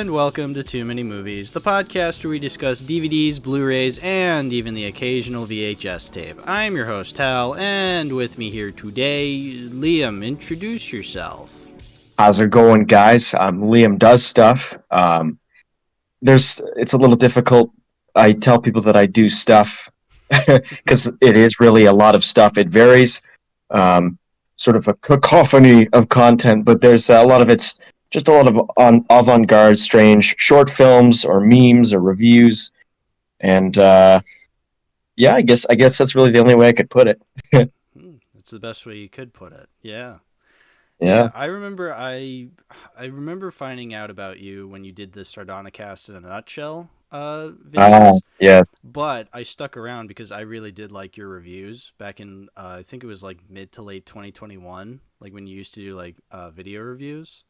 and welcome to Too Many Movies, the podcast where we discuss DVDs, Blu-rays, and even the occasional VHS tape. I'm your host, Hal, and with me here today, Liam. Introduce yourself. How's it going, guys? Liam does stuff. It's a little difficult. I tell people that I do stuff because it is really a lot of stuff. It varies, sort of a cacophony of content, but there's a lot of it's just a lot of avant-garde, strange short films or memes or reviews, and yeah, I guess that's really the only way I could put it. That's the best way you could put it. Yeah. Yeah. I remember finding out about you when you did the Sardonicast in a Nutshell videos. Yes. But I stuck around because I really did like your reviews back in I think it was like mid to late 2021, like when you used to do like video reviews.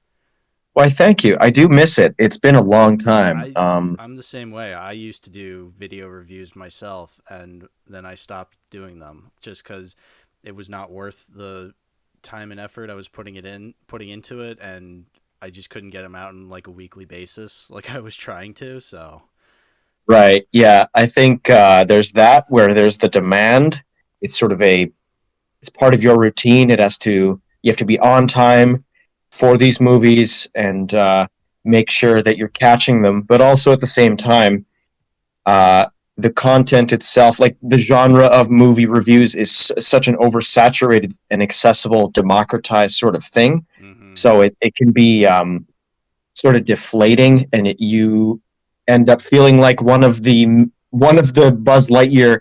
Why, thank you. I do miss it. It's been a long time. I'm the same way. I used to do video reviews myself, and then I stopped doing them just because it was not worth the time and effort I was putting into it, and I just couldn't get them out on like a weekly basis like I was trying to. So Right. Yeah. I think there's that where there's the demand. It's sort of it's part of your routine. You have to be on time for these movies and make sure that you're catching them. But also at the same time, the content itself, like the genre of movie reviews, is such an oversaturated and accessible, democratized sort of thing. mm-hmm. So it can be sort of deflating, and you end up feeling like one of the Buzz Lightyear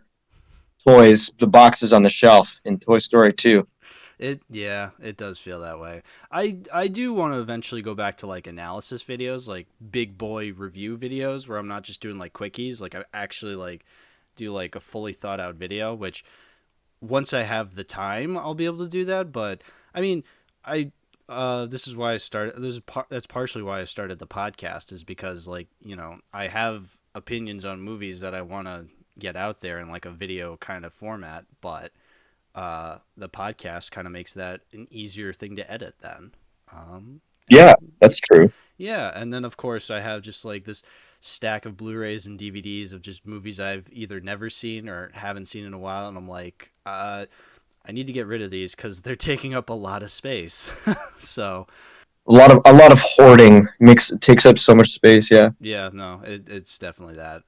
toys, the boxes on the shelf in Toy Story 2. It does feel that way. I do want to eventually go back to like analysis videos, like big boy review videos where I'm not just doing like quickies, like I actually like do like a fully thought out video, which once I have the time, I'll be able to do that. But I mean, this is why I started. That's partially why I started the podcast, is because like, you know, I have opinions on movies that I want to get out there in like a video kind of format, but the podcast kind of makes that an easier thing to edit then. Yeah, that's true. Yeah, and then of course I have just like this stack of Blu-rays and DVDs of just movies I've either never seen or haven't seen in a while, and I'm like, I need to get rid of these because they're taking up a lot of space. So a lot of hoarding takes up so much space. Yeah, no, it's definitely that.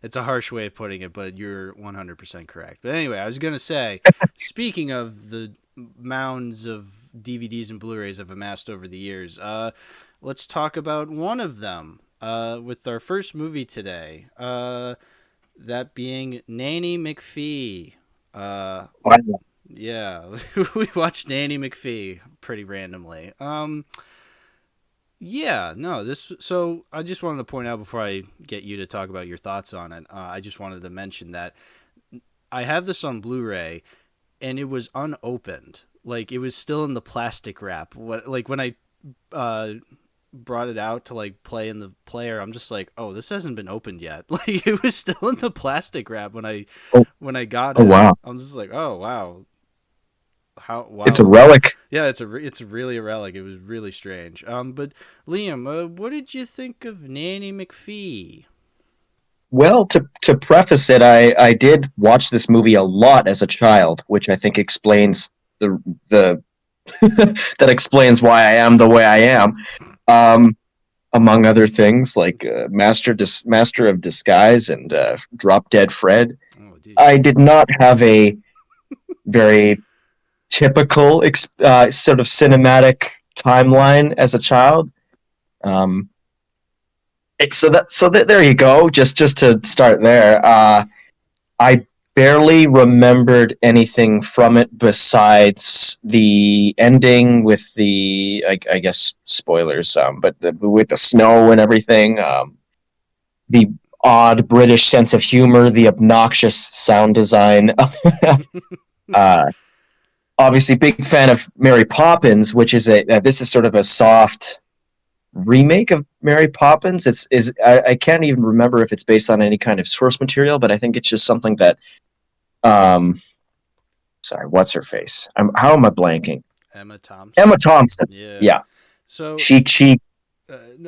It's a harsh way of putting it, but you're 100% correct. But anyway, I was going to say, speaking of the mounds of DVDs and Blu-rays I've amassed over the years, let's talk about one of them with our first movie today, that being Nanny McPhee. Yeah, we watched Nanny McPhee pretty randomly. Yeah, no, so I just wanted to point out before I get you to talk about your thoughts on it, I just wanted to mention that I have this on Blu-ray and it was unopened. Like, it was still in the plastic wrap. Like, when I brought it out to like play in the player, I'm just like, oh, this hasn't been opened yet. Like, it was still in the plastic wrap when I got it. Oh, wow. I'm just like, oh, wow. Wow. It's a relic. Yeah, it's really a relic. It was really strange. But Liam, what did you think of Nanny McPhee? Well, to preface it, I did watch this movie a lot as a child, which I think explains the that explains why I am the way I am. Among other things, like Master of Disguise and Drop Dead Fred. Oh, I did not have a very typical sort of cinematic timeline as a child. There you go. Just to start there, I barely remembered anything from it besides the ending with the, I guess, spoilers. But with the snow and everything, the odd British sense of humor, the obnoxious sound design. Obviously, big fan of Mary Poppins, which is this is sort of a soft remake of Mary Poppins. I can't even remember if it's based on any kind of source material, but I think it's just something that, sorry, what's her face? How am I blanking? Emma Thompson. Emma Thompson. Yeah. Yeah. So she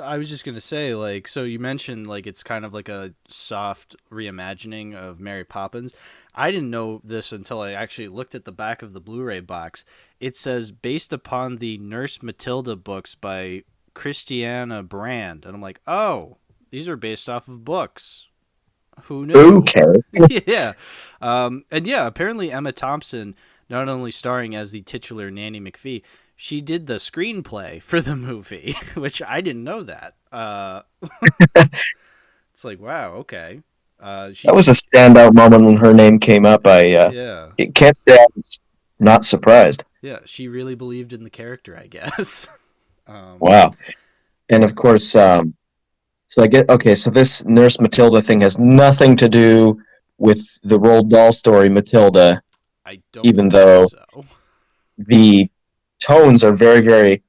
I was just gonna say, like, so you mentioned like it's kind of like a soft reimagining of Mary Poppins. I didn't know this until I actually looked at the back of the Blu-ray box. It says based upon the Nurse Matilda books by Christiana Brand, and I'm like, oh, these are based off of books. Who knew? Okay. Yeah, and yeah, apparently Emma Thompson, not only starring as the titular Nanny McPhee, she did the screenplay for the movie, which I didn't know that. It's like, wow, okay. That She, was a standout moment when her name came up. yeah, It can't say I was not surprised. yeah, she really believed in the character, I guess. um, Wow. And of course, so I get okay. So this Nurse Matilda thing has nothing to do with the Roald Dahl story Matilda, I don't even think though so. the tones are very, very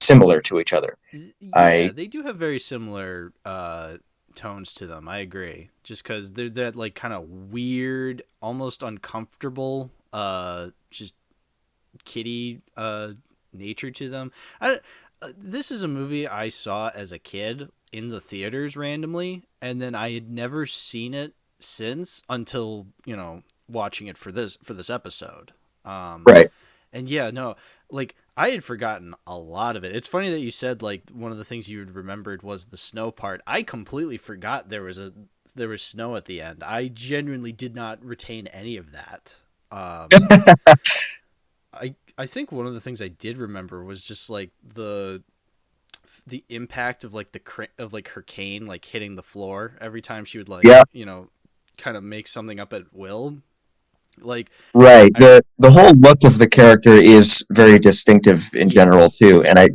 similar to each other. Yeah, I they do have very similar tones to them. I agree. Just because they're that like kind of weird, almost uncomfortable, just kitty nature to them. This is a movie I saw as a kid in the theaters randomly, and then I had never seen it since until watching it for this episode. Um, right. and yeah, no, like I had forgotten a lot of it. It's funny that you said like one of the things you had remembered was the snow part. I completely forgot there was snow at the end. I genuinely did not retain any of that. Um, I think one of the things I did remember was just like the impact of like of like her cane like hitting the floor every time she would like Yeah. kind of make something up at will. Like Right. I The whole look of the character is very distinctive in general yes. too. And I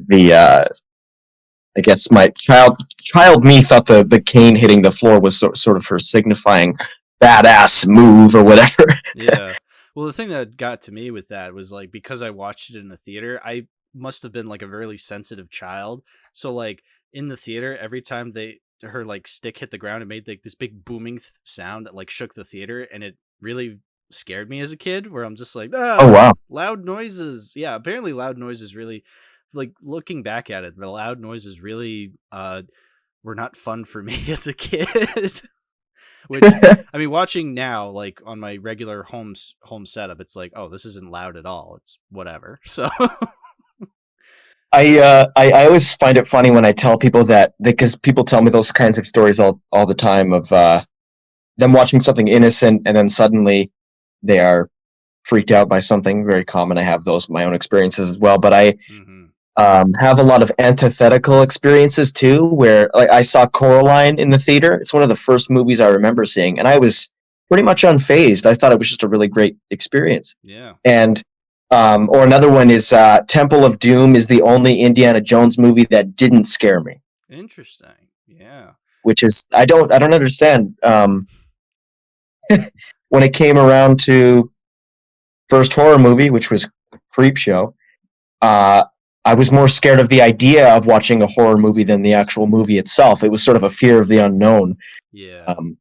guess my child me thought the cane hitting the floor was sort of her signifying badass move or whatever. Yeah. Well, the thing that got to me with that was like because I watched it in the theater, I must have been like a really sensitive child. So like in the theater, every time her like stick hit the ground, it made like this big booming sound that like shook the theater, and it really scared me as a kid. Where I'm just like, Oh ah, wow. loud noises. Yeah, apparently loud noises really, like looking back at it, the loud noises really were not fun for me as a kid. Which I mean, watching now, like on my regular home setup, it's like, oh, this isn't loud at all. It's whatever. So I always find it funny when I tell people that because people tell me those kinds of stories all the time of them watching something innocent and then suddenly they are freaked out by something very common. I have those my own experiences as well, but I mm-hmm. have a lot of antithetical experiences too, where like I saw Coraline in the theater. It's one of the first movies I remember seeing, and I was pretty much unfazed. I thought it was just a really great experience. Yeah, And or another one is Temple of Doom is the only Indiana Jones movie that didn't scare me, interesting. Yeah, which is I don't understand. When it came around to first horror movie, which was Creepshow, uh, I was more scared of the idea of watching a horror movie than the actual movie itself. It was sort of a fear of the unknown, yeah, um,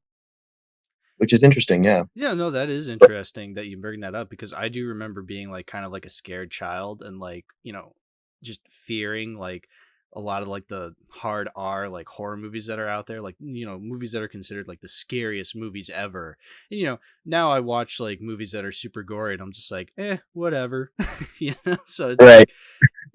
which is interesting. Yeah. yeah. No, that is interesting that you bring that up because I do remember being like kind of like a scared child and like just fearing like a lot of like the hard R like horror movies that are out there, like movies that are considered like the scariest movies ever. And now I watch like movies that are super gory and I'm just like, whatever. So it's Right.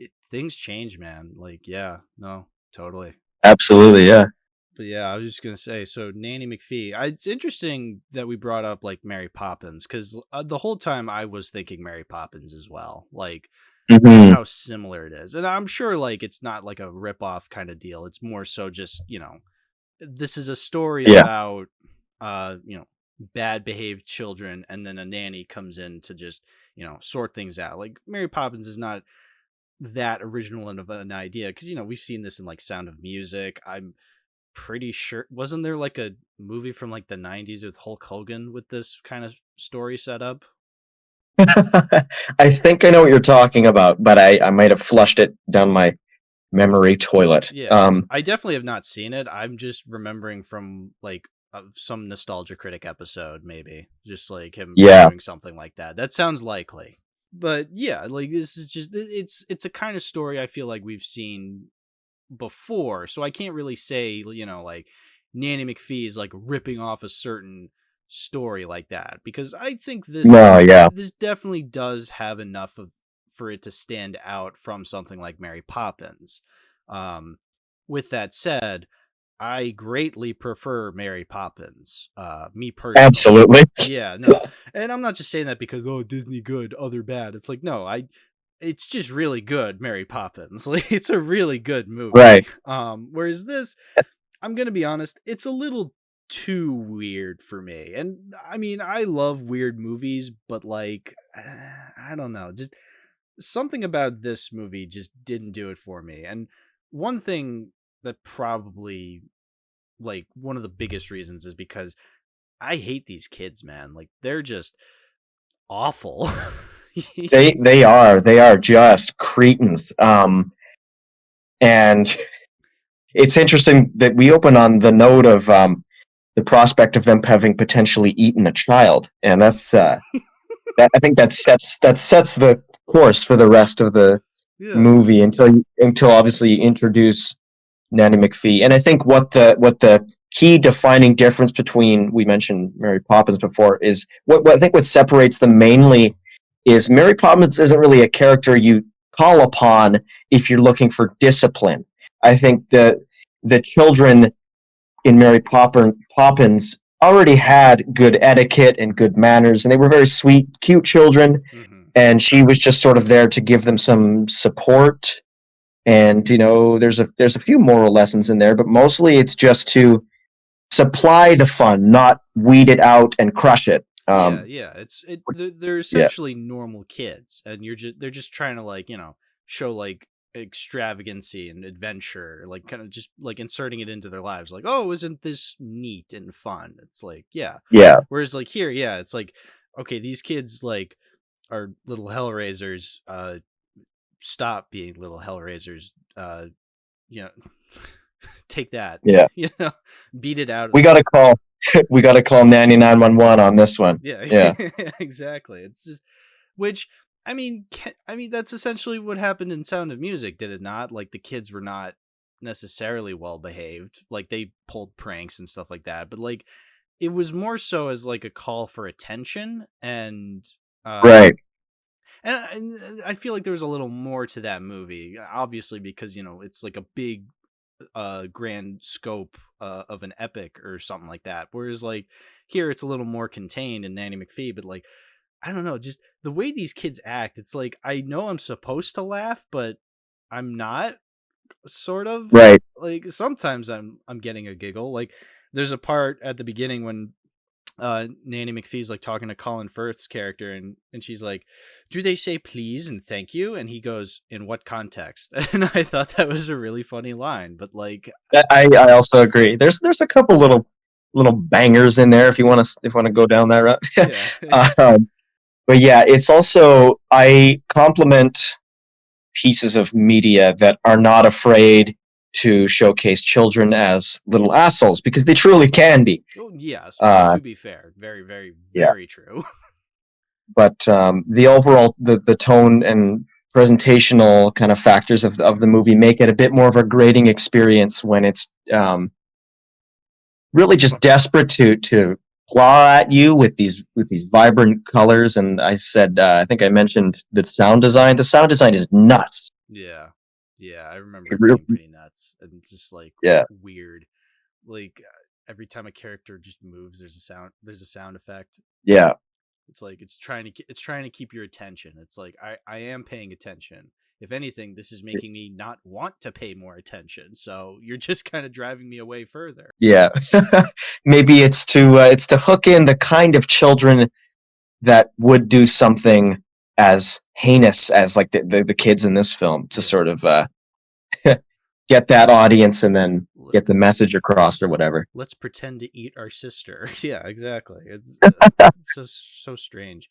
like things change, man. Like, yeah, no, totally. Absolutely. Yeah. But yeah, I was just gonna say, so Nanny McPhee. It's interesting that we brought up like Mary Poppins because the whole time I was thinking Mary Poppins as well, like just Hmm. how similar it is, and I'm sure like it's not like a rip off kind of deal. It's more so just this is a story Yeah. about bad behaved children, and then a nanny comes in to just sort things out. Like Mary Poppins is not that original of an idea because we've seen this in like Sound of Music. I'm pretty sure wasn't there like a movie from like the 90s with Hulk Hogan with this kind of story set up? I think I know what you're talking about, but I might have flushed it down my memory toilet. Yeah, I definitely have not seen it. I'm just remembering from like some nostalgia critic episode, maybe just like him Yeah. doing something like that. That sounds likely. But yeah, like this is just it's a kind of story I feel like we've seen before, so I can't really say, you know, like Nanny McPhee is like ripping off a certain story like that, because I think No, yeah. this definitely does have enough of for it to stand out from something like Mary Poppins. Um, with that said, I greatly prefer Mary Poppins. Me personally. Absolutely. Yeah, no. And I'm not just saying that because, oh, Disney good, other bad. It's like, no, it's just really good, Mary Poppins. Like, it's a really good movie. Right. Whereas this, I'm gonna be honest, it's a little too weird for me. And I mean, I love weird movies, but like, I don't know, just something about this movie just didn't do it for me. And one thing that probably, like, one of the biggest reasons is because I hate these kids, man. Like, they're just awful. They are just cretins. And it's interesting that we open on the note of the prospect of them having potentially eaten a child, and that's I think that sets the course for the rest of the Yeah. movie until obviously you introduce Nanny McPhee. And I think what the key defining difference between, we mentioned Mary Poppins before, is what I think what separates them mainly is Mary Poppins isn't really a character you call upon if you're looking for discipline. I think the children in Mary Poppins already had good etiquette and good manners, and they were very sweet, cute children. Mm-hmm. And she was just sort of there to give them some support. And you know, there's a few moral lessons in there, but mostly it's just to supply the fun, not weed it out and crush it. Yeah. They're essentially normal kids, and they're just trying to, like, you know, show like extravagancy and adventure, like kind of just like inserting it into their lives. Like, oh, isn't this neat and fun? It's like, yeah. Whereas like here, yeah, it's like, okay, these kids like are little hellraisers. Stop being little hellraisers. You know, take that. Yeah. You know, beat it out. We gotta call Nanny 911 on this one. Yeah. Exactly. It's just, which, I mean, that's essentially what happened in Sound of Music, did it not? Like, the kids were not necessarily well behaved. Like, they pulled pranks and stuff like that, but like, it was more so as like a call for attention, and Right. And I feel like there was a little more to that movie, obviously, because, you know, it's like a big grand scope of an epic or something like that. Whereas like here, it's a little more contained in Nanny McPhee, but like, I don't know, just the way these kids act, it's like, I know I'm supposed to laugh, but I'm not, sort of. Right. Like, sometimes I'm getting a giggle. Like, there's a part at the beginning when Nanny McPhee's like talking to Colin Firth's character, and she's like, do they say please and thank you? And he goes, in what context? And I thought that was a really funny line. But like, I also agree. There's a couple little bangers in there if you want to go down that route. yeah. But yeah, it's also, I compliment pieces of media that are not afraid to showcase children as little assholes, because they truly can be. Oh, yes, to be fair, very, very, very true. But the overall the tone and presentational kind of factors of the movie make it a bit more of a grading experience when it's really just desperate to claw at you with these vibrant colors. And I said, I think I mentioned the sound design. The sound design is nuts. Yeah, I remember it being pretty nuts, and it's just like, weird. Like, every time a character just moves, there's a sound effect. Yeah. It's like it's trying to keep your attention. It's like, I am paying attention. If anything, this is making me not want to pay more attention. So you're just kind of driving me away further. Yeah. Maybe it's to hook in the kind of children that would do something as heinous as like the kids in this film, to sort of get that audience and then get the message across or whatever. Let's pretend to eat our sister. Yeah, exactly. It's so strange.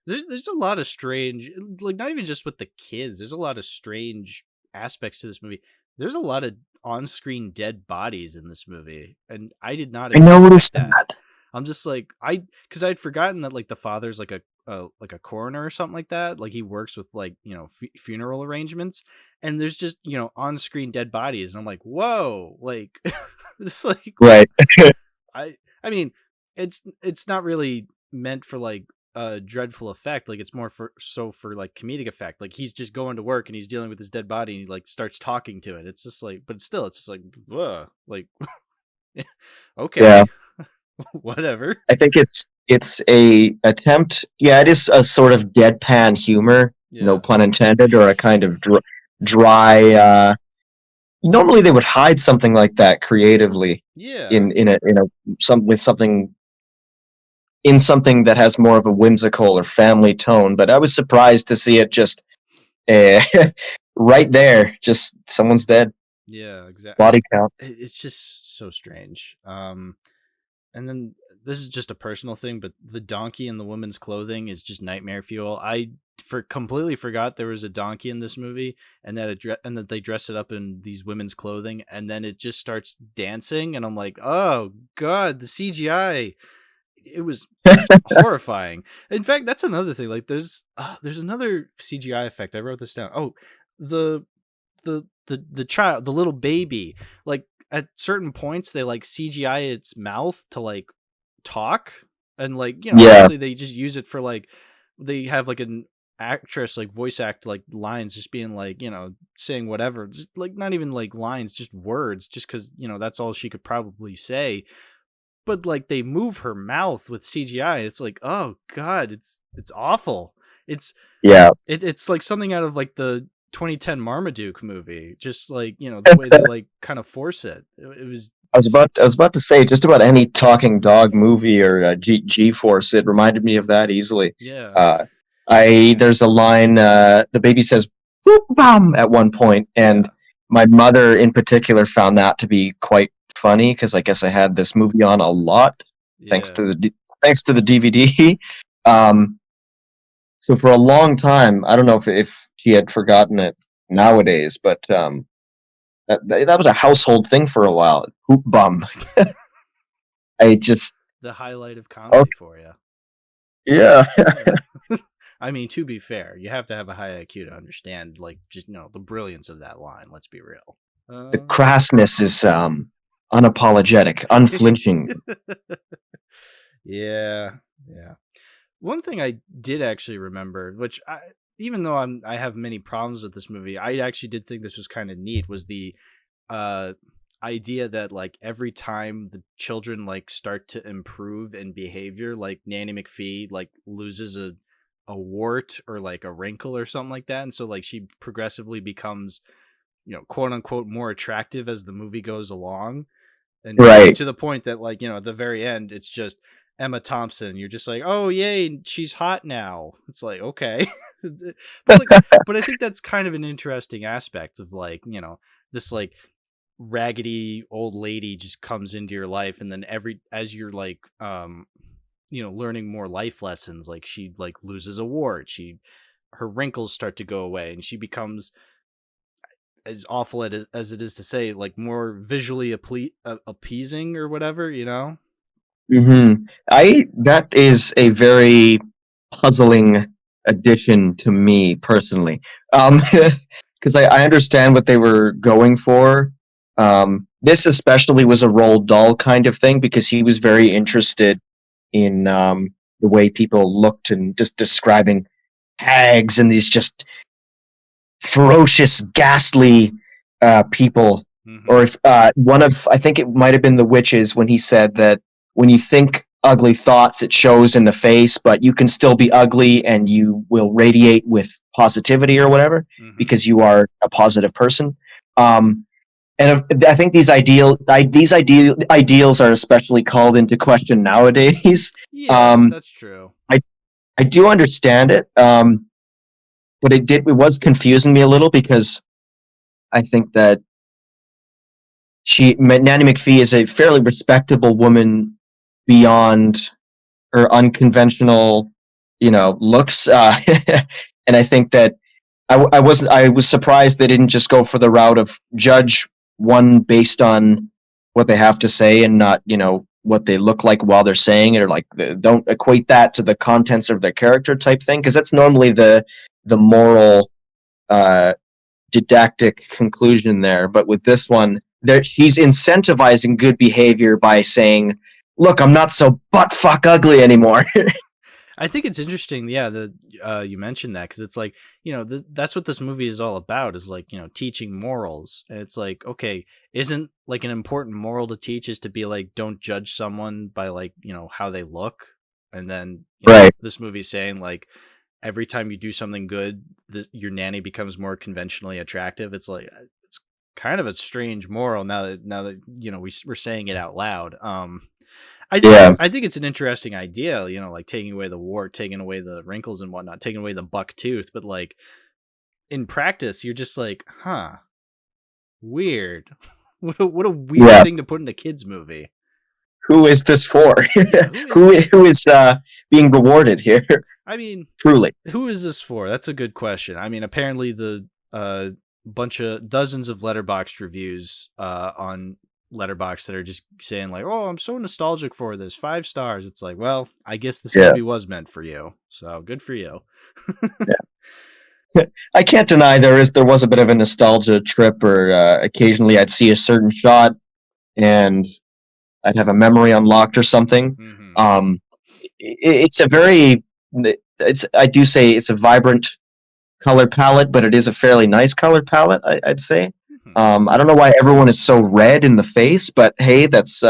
There's a lot of strange, like, not even just with the kids. There's a lot of strange aspects to this movie. There's a lot of on-screen dead bodies in this movie, and I did not notice that. I'm just like, because I'd forgotten that like the father's like a like a coroner or something like that. Like he works with like funeral arrangements, and there's just on screen dead bodies, and I'm like, whoa, like it's like Right. I mean, it's not really meant for like a dreadful effect. Like it's more for like comedic effect. Like he's just going to work and he's dealing with his dead body and he like starts talking to it. It's just like, but still, it's just like, like okay, Yeah. whatever. I think it's a attempt. Yeah, it is a sort of deadpan humor, no pun intended, or a kind of dry. Normally, they would hide something like that creatively. Yeah. Something that has more of a whimsical or family tone. But I was surprised to see it just right there. Just someone's dead. Yeah, exactly. Body count. It's just so strange. And then this is just a personal thing, but the donkey in the woman's clothing is just nightmare fuel. I completely forgot there was a donkey in this movie, and that they dress it up in these women's clothing, and then it just starts dancing, and I'm like, oh god, the CGI. It was horrifying. In fact, that's another thing. Like, there's another CGI effect. I wrote this down. Oh, the child, the little baby. Like at certain points, they like CGI its mouth to like talk, and like obviously they just use it for like they have like an actress like voice act like lines just being like saying whatever, just like not even like lines, just words, just because that's all she could probably say. But like they move her mouth with CGI. It's like, oh god, it's awful. It's like something out of like the 2010 Marmaduke movie. Just like the way they like kind of force it. It was. I was about to say just about any talking dog movie or G-Force. It reminded me of that easily. Yeah. There's a line. The baby says "whoop bum" at one point, and my mother in particular found that to be quite funny because I guess I had this movie on a lot thanks to the DVD. So for a long time, I don't know if she had forgotten it nowadays, but that was a household thing for a while. Hoop bum. The highlight of comedy for you. Yeah. I mean, to be fair, you have to have a high IQ to understand, like, just the brilliance of that line. Let's be real. The crassness is unapologetic, unflinching. Yeah. One thing I did actually remember, which even though I have many problems with this movie, I actually did think this was kind of neat, was the idea that like every time the children like start to improve in behavior, like Nanny McPhee like loses a wart or like a wrinkle or something like that, and so like she progressively becomes quote unquote more attractive as the movie goes along, and to the point that like at the very end it's just Emma Thompson. You're just like, oh yay, she's hot now. It's like, okay. but I think that's kind of an interesting aspect of like this like raggedy old lady just comes into your life, and then as you're like learning more life lessons, like she like loses a wart, her wrinkles start to go away, and she becomes, as awful as it is to say, like more visually appeasing or whatever, Mm-hmm. That is a very puzzling addition to me personally, because I understand what they were going for. This especially was a Roald Dahl kind of thing because he was very interested in the way people looked and just describing hags and these just ferocious, ghastly people. Mm-hmm. Or if I think it might have been the witches, when he said that when you think ugly thoughts, it shows in the face, but you can still be ugly and you will radiate with positivity or whatever, because you are a positive person. And I think these ideals are especially called into question nowadays. Yeah, that's true. I do understand it, but it was confusing me a little because I think that Nanny McPhee is a fairly respectable woman beyond her unconventional, looks, and I think that I was surprised they didn't just go for the route of judge one based on what they have to say and not what they look like while they're saying it, or like don't equate that to the contents of their character type thing, because that's normally the moral didactic conclusion there. But with this one, she's incentivizing good behavior by saying, look, I'm not so butt fuck ugly anymore. I think it's interesting, yeah, that you mentioned that, because it's like, that's what this movie is all about, is like, teaching morals. And it's like, okay, isn't like an important moral to teach is to be like, don't judge someone by like, how they look. And then right. This movie's saying like, every time you do something good, your nanny becomes more conventionally attractive. It's like, it's kind of a strange moral now that we're saying it out loud. I think it's an interesting idea, like taking away the wart, taking away the wrinkles and whatnot, taking away the buck tooth. But like in practice, you're just like, huh, weird. What a weird thing to put in a kids movie. Who is this for? who is being rewarded here? I mean, truly, who is this for? That's a good question. I mean, apparently the dozens of Letterboxd reviews on Letterboxd that are just saying like, oh, I'm so nostalgic for this, 5 stars. It's like, well, I guess this movie was meant for you, so good for you. I can't deny there was a bit of a nostalgia trip, or occasionally I'd see a certain shot and I'd have a memory unlocked or something. Mm-hmm. It's a vibrant color palette, but it is a fairly nice color palette, I'd say. I don't know why everyone is so red in the face, but hey, that's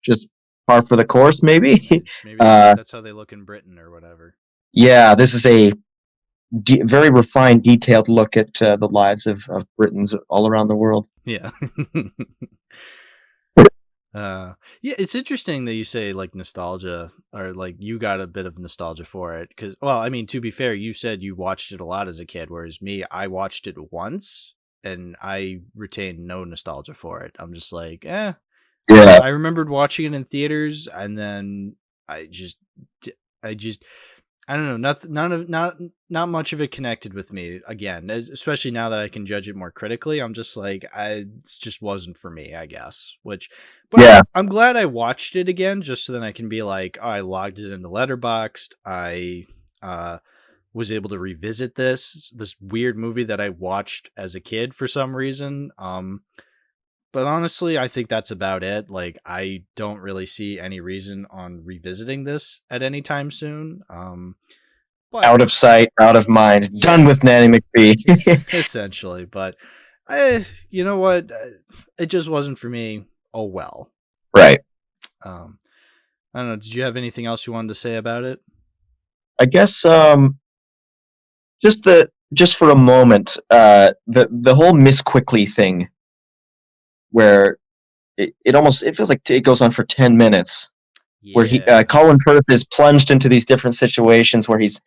just par for the course, maybe. Maybe that's how they look in Britain or whatever. Yeah, this is a very refined, detailed look at the lives of Britons all around the world. Yeah. Yeah, it's interesting that you say like nostalgia, or like you got a bit of nostalgia for it, because, well, I mean, to be fair, you said you watched it a lot as a kid, whereas me, I watched it once and I retained no nostalgia for it. I'm just like, yeah. I remembered watching it in theaters, and then I don't know, not much of it connected with me again, especially now that I can judge it more critically. I'm just like, it just wasn't for me, I guess. But yeah. I'm glad I watched it again, just so then I can be like, oh, I logged it into Letterboxd. I was able to revisit this weird movie that I watched as a kid for some reason. But honestly, I think that's about it. Like, I don't really see any reason on revisiting this at any time soon. But, out of sight, out of mind. Yeah. Done with Nanny McPhee. Essentially. But, you know what? It just wasn't for me. Oh, well. Right. I don't know. Did you have anything else you wanted to say about it? I guess just for a moment, the whole Miss Quickly thing, where it feels like it goes on for 10 minutes, where Colin Firth is plunged into these different situations where he's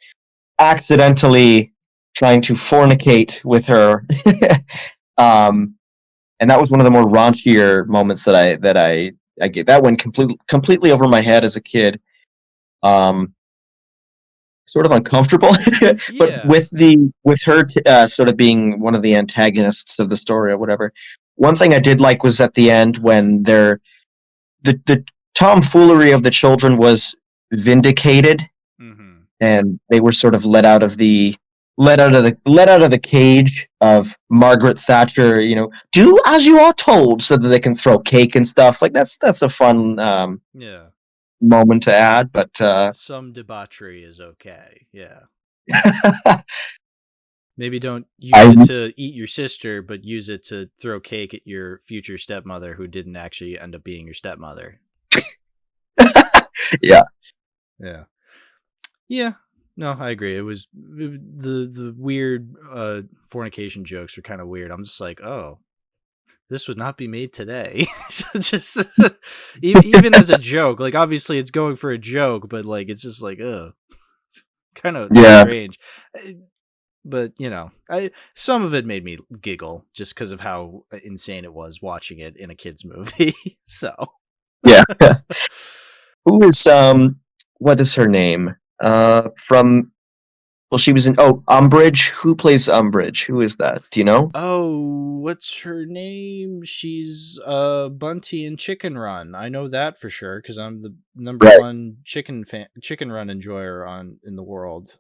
accidentally trying to fornicate with her. And that was one of the more raunchier moments that I get. That went completely over my head as a kid. Sort of uncomfortable, but with her sort of being one of the antagonists of the story or whatever. One thing I did like was at the end when the tomfoolery of the children was vindicated, mm-hmm. and they were sort of let out of the cage of Margaret Thatcher. Do as you are told, so that they can throw cake and stuff. Like that's a fun moment to add, but some debauchery is okay. Yeah. Maybe don't use it to eat your sister, but use it to throw cake at your future stepmother who didn't actually end up being your stepmother. Yeah. Yeah. Yeah. No, I agree. It was the weird fornication jokes were kind of weird. I'm just like, oh, this would not be made today. Just even as a joke, like obviously it's going for a joke, but like it's just like, kind of strange. But some of it made me giggle just because of how insane it was watching it in a kid's movie. So yeah. Who is what is her name? From Well, she was in Umbridge. Who plays Umbridge? Who is that? Do you know? Oh, what's her name? She's Bunty in Chicken Run. I know that for sure because I'm the number Right. one Chicken Run enjoyer in the world.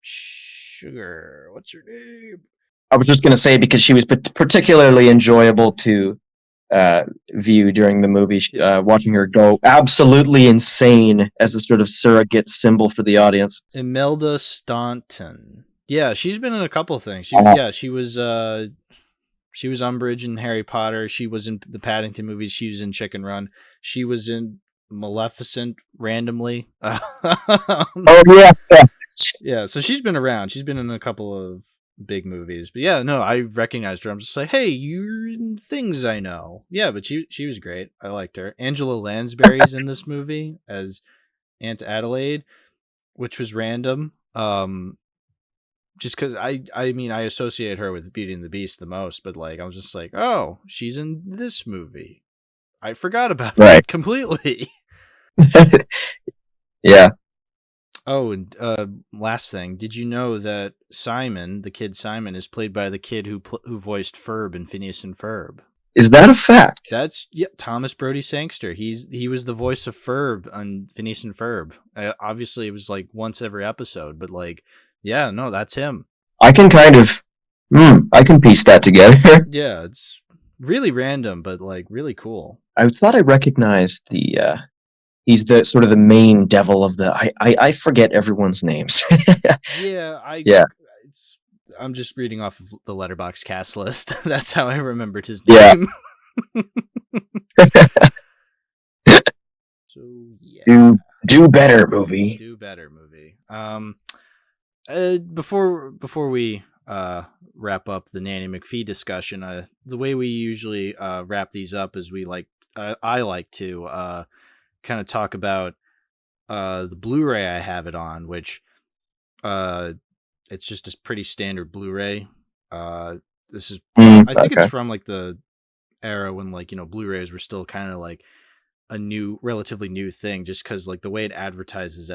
Sugar. What's her name? I was just going to say because she was particularly enjoyable to view during the movie, watching her go absolutely insane as a sort of surrogate symbol for the audience. Imelda Staunton. Yeah, she's been in a couple of things. She was Umbridge in Harry Potter. She was in the Paddington movies. She was in Chicken Run. She was in Maleficent randomly. Oh yeah. Yeah, so she's been around. She's been in a couple of big movies. But yeah, no, I recognized her. I'm just like, hey, you're in things I know. Yeah, but she was great. I liked her. Angela Lansbury's in this movie as Aunt Adelaide, which was random. Just because I mean, I associate her with Beauty and the Beast the most, but like, I was just like, oh, she's in this movie. I forgot about that completely. Yeah. Oh, and last thing, did you know that Simon, the kid Simon, is played by the kid who voiced Ferb in Phineas and Ferb? Is that a fact? That's Thomas Brody Sangster. He was the voice of Ferb on Phineas and Ferb. Obviously, it was like once every episode, but like, yeah, no, that's him. I can I can piece that together. Yeah, it's really random, but like really cool. I thought I recognized the. He's the sort of the main devil of the. I forget everyone's names. Yeah, I'm just reading off of the Letterboxd cast list. That's how I remembered his name. Yeah. So yeah. Do better, movie. Do better, movie. Before we wrap up the Nanny McPhee discussion, the way we usually wrap these up is I like to kind of talk about the Blu-ray I have it on, which it's just a pretty standard Blu-ray. This is I think it's from like the era when like, you know, Blu-rays were still kind of like a relatively new thing, just because like the way it advertises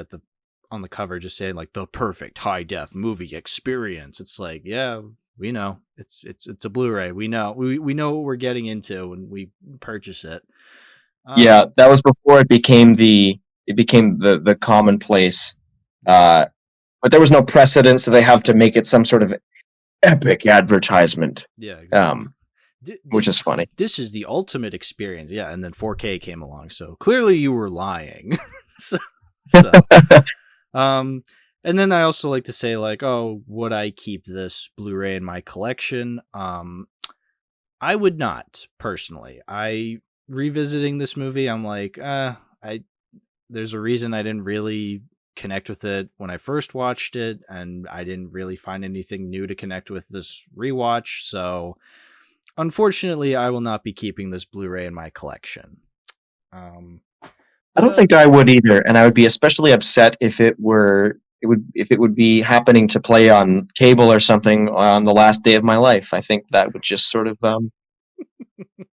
on the cover, just saying like the perfect high def movie experience. It's like, yeah, we know it's a Blu-ray. We know we know what we're getting into when we purchase it. Yeah, that was before it became the commonplace. But there was no precedent, so they have to make it some sort of epic advertisement. Yeah, exactly. Which is funny. This is the ultimate experience. Yeah, and then 4K came along, so clearly you were lying. And then I also like to say like, oh, would I keep this Blu-ray in my collection? I would not, personally. Revisiting this movie, I'm like, there's a reason I didn't really connect with it when I first watched it, and I didn't really find anything new to connect with this rewatch, so unfortunately I will not be keeping this Blu-ray in my collection. I don't think I would either, and I would be especially upset if it would be happening to play on cable or something on the last day of my life. I think that would just sort of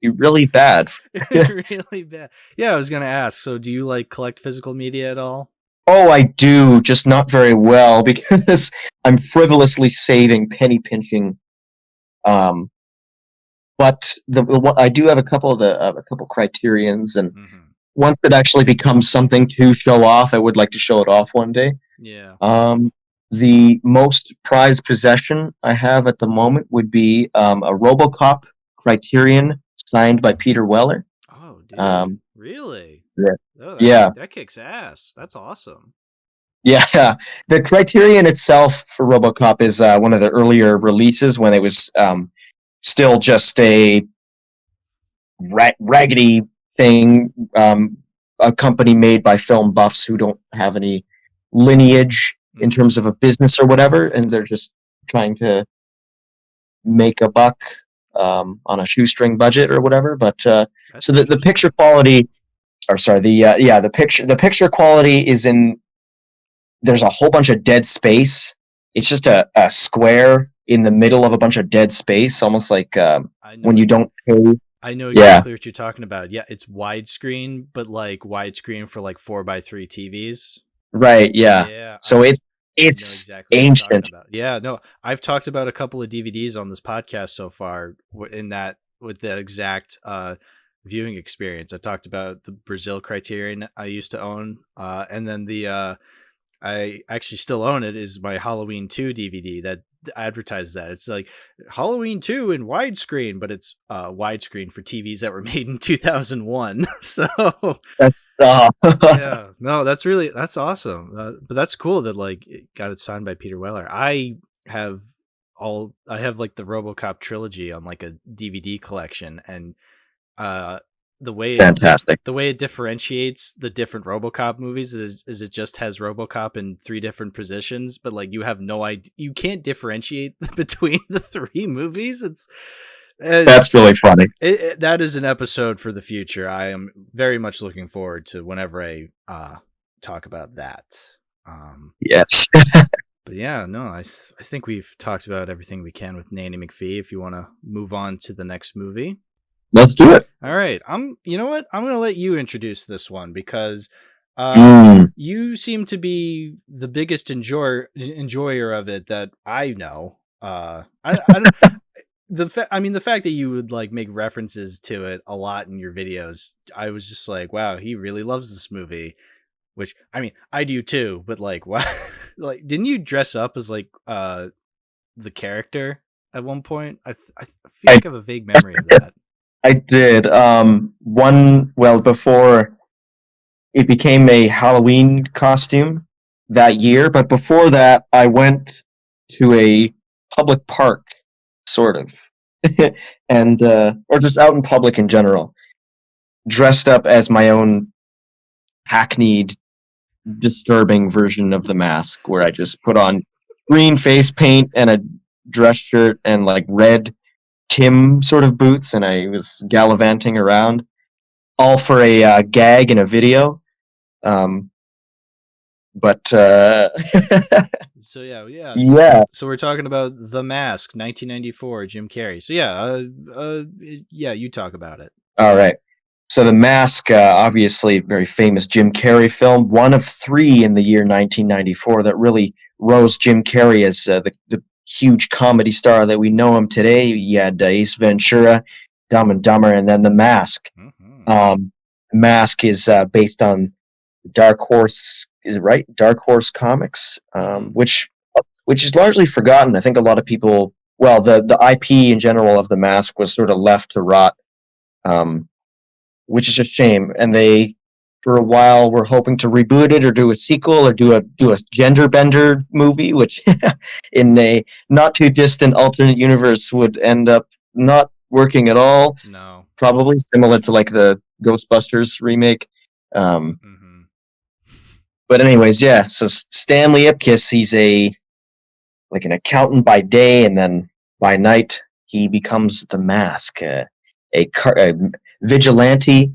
be really bad. Really bad. Yeah, I was gonna ask. So, do you like collect physical media at all? Oh, I do, just not very well because I'm frivolously saving, penny pinching. But I do have a couple criterions, and once it actually becomes something to show off, I would like to show it off one day. Yeah. The most prized possession I have at the moment would be a RoboCop Criterion signed by Peter Weller. Oh, dude. Really? Yeah. Oh, that kicks ass. That's awesome. Yeah. The Criterion itself for RoboCop is one of the earlier releases when it was still just a raggedy thing, a company made by film buffs who don't have any lineage in terms of a business or whatever, and they're just trying to make a buck on a shoestring budget or whatever. But so the picture quality, the picture quality is in. There's a whole bunch of dead space. It's just a square in the middle of a bunch of dead space, almost like when you don't pay. I know exactly what you're talking about. Yeah, it's widescreen, but like widescreen for like 4x3 TVs. Right. Yeah. So It's exactly what you're talking ancient. about. Yeah, no, I've talked about a couple of DVDs on this podcast so far in that with that exact viewing experience. I talked about the Brazil Criterion I used to own, and then the I actually still own it is my Halloween 2 DVD that advertises that. It's like Halloween 2 in widescreen, but it's widescreen for TVs that were made in 2001. So That's yeah, no, that's awesome. But that's cool that like it got it signed by Peter Weller. I have like the RoboCop trilogy on like a DVD collection, and uh fantastic. the way it differentiates the different RoboCop movies is it just has RoboCop in 3 different positions, but like you have no idea, you can't differentiate between the 3 movies. That's really funny. That is an episode for the future. I am very much looking forward to whenever I talk about that. Yes. But yeah, no, I think we've talked about everything we can with Nanny McPhee. If you want to move on to the next movie. Let's do it. All right. You know what? I'm going to let you introduce this one because you seem to be the biggest enjoyer of it that I know. I don't, the fact that you would like make references to it a lot in your videos, I was just like, wow, he really loves this movie, which I mean, I do too, but like, what, like, didn't you dress up as like, the character at one point? I feel like I have a vague memory of that. I did. Before it became a Halloween costume that year, but before that, I went to a public park, sort of, and or just out in public in general, dressed up as my own hackneyed, disturbing version of the mask, where I just put on green face paint and a dress shirt and like red Tim sort of boots, and I was gallivanting around, all for a gag in a video. But So yeah. yeah. So we're talking about The Mask, 1994, Jim Carrey. So yeah, you talk about it. All right. So The Mask, obviously, very famous Jim Carrey film, one of 3 in the year 1994 that really rose Jim Carrey as the huge comedy star that we know him today. You had Ace Ventura, Dumb and Dumber, and then The Mask. Mm-hmm. Mask is based on Dark Horse, is it right? Dark Horse Comics, which is largely forgotten. I think a lot of people, well, the IP in general of The Mask was sort of left to rot, which is a shame. And they, for a while, were hoping to reboot it or do a sequel or do a gender bender movie, which in a not too distant alternate universe would end up not working at all. No. Probably similar to like the Ghostbusters remake. Mm-hmm. But anyways, yeah. So Stanley Ipkiss, he's like an accountant by day, and then by night he becomes the Mask, a vigilante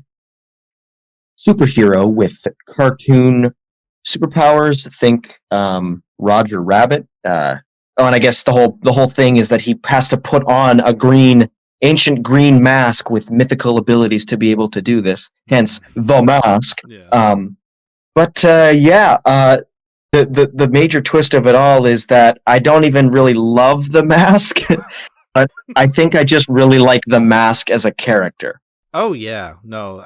superhero with cartoon superpowers. Think Roger Rabbit. And I guess the whole thing is that he has to put on a ancient green mask with mythical abilities to be able to do this. Hence the Mask. Yeah. The major twist of it all is that I don't even really love the Mask, but I think I just really like the Mask as a character. Oh yeah, no.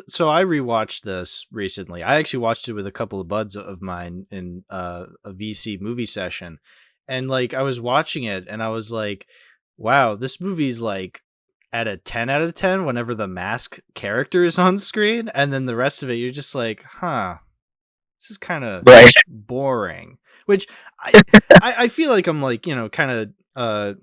So I rewatched this recently. I actually watched it with a couple of buds of mine in a VC movie session, and like I was watching it, and I was like, "Wow, this movie's like at a 10 out of 10 whenever the Mask character is on screen, and then the rest of it, you're just like, huh." This is kind of boring, which I feel like I'm like, kind of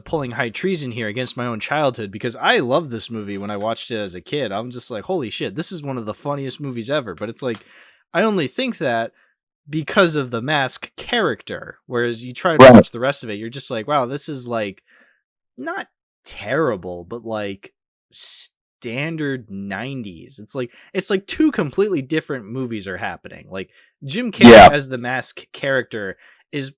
pulling high treason here against my own childhood, because I loved this movie when I watched it as a kid. I'm just like, holy shit, this is one of the funniest movies ever. But it's like, I only think that because of the Mask character, whereas you try to watch the rest of it, you're just like, wow, this is like not terrible, but like standard 90s. It's like 2 completely different movies are happening. Like Jim Carrey as the Mask character is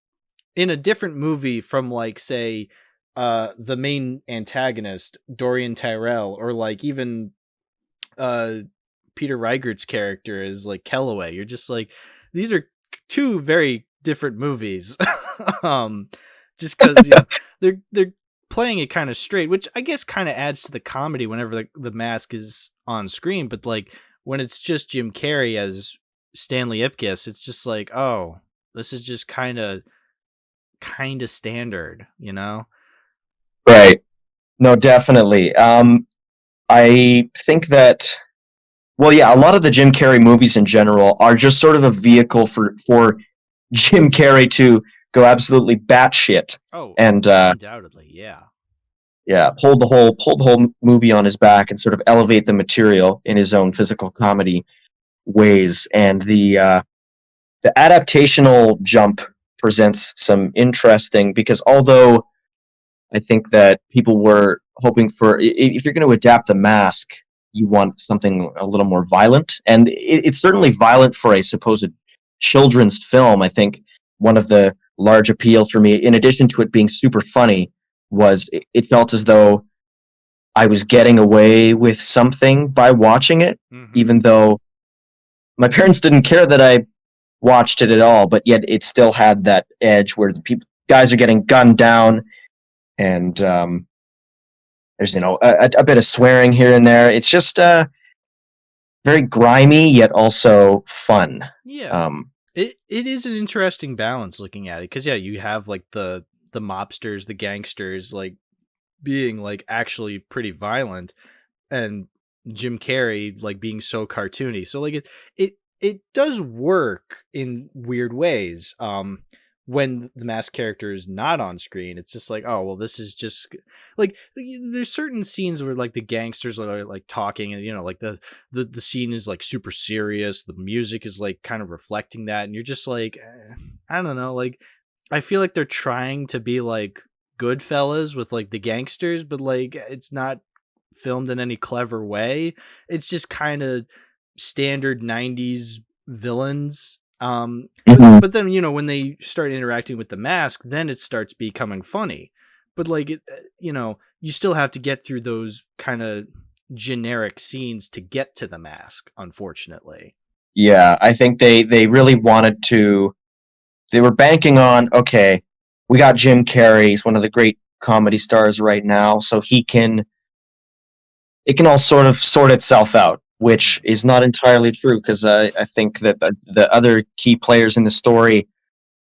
in a different movie from like, say, the main antagonist, Dorian Tyrell, or like even Peter Reigert's character is like Kellaway. You're just like, these are two very different movies. Just because they're playing it kind of straight, which I guess kind of adds to the comedy whenever the mask is on screen. But like when it's just Jim Carrey as Stanley Ipkiss, it's just like, oh, this is just kind of standard, you know? Right. No, definitely. I think that, well, yeah, a lot of the Jim Carrey movies in general are just sort of a vehicle for Jim Carrey to go absolutely batshit. Oh, and undoubtedly, yeah. Yeah, pull the whole movie on his back and sort of elevate the material in his own physical comedy ways. And the adaptational jump presents some interesting, because although I think that people were hoping for, if you're going to adapt The Mask, you want something a little more violent, and it's certainly violent for a supposed children's film. I think one of the large appeals for me, in addition to it being super funny, was it felt as though I was getting away with something by watching it, even though my parents didn't care that I watched it at all, but yet it still had that edge where the guys are getting gunned down, and there's a bit of swearing here and there. It's just very grimy yet also fun. Yeah. It is an interesting balance looking at it, because yeah, you have like the mobsters, the gangsters, like being like actually pretty violent, and Jim Carrey like being so cartoony. So like it does work in weird ways. When the masked character is not on screen, it's just like, oh well, this is just like, there's certain scenes where like the gangsters are like talking, and like the scene is like super serious, the music is like kind of reflecting that, and you're just like, I don't know, like I feel like they're trying to be like Goodfellas with like the gangsters, but like it's not filmed in any clever way. It's just kind of standard 90s villains. But then, when they start interacting with the mask, then it starts becoming funny. But like, you still have to get through those kind of generic scenes to get to the mask, unfortunately. Yeah, I think they really wanted to, they were banking on, okay, we got Jim Carrey, he's one of the great comedy stars right now, so it can all sort of sort itself out, which is not entirely true, because I think that the other key players in the story,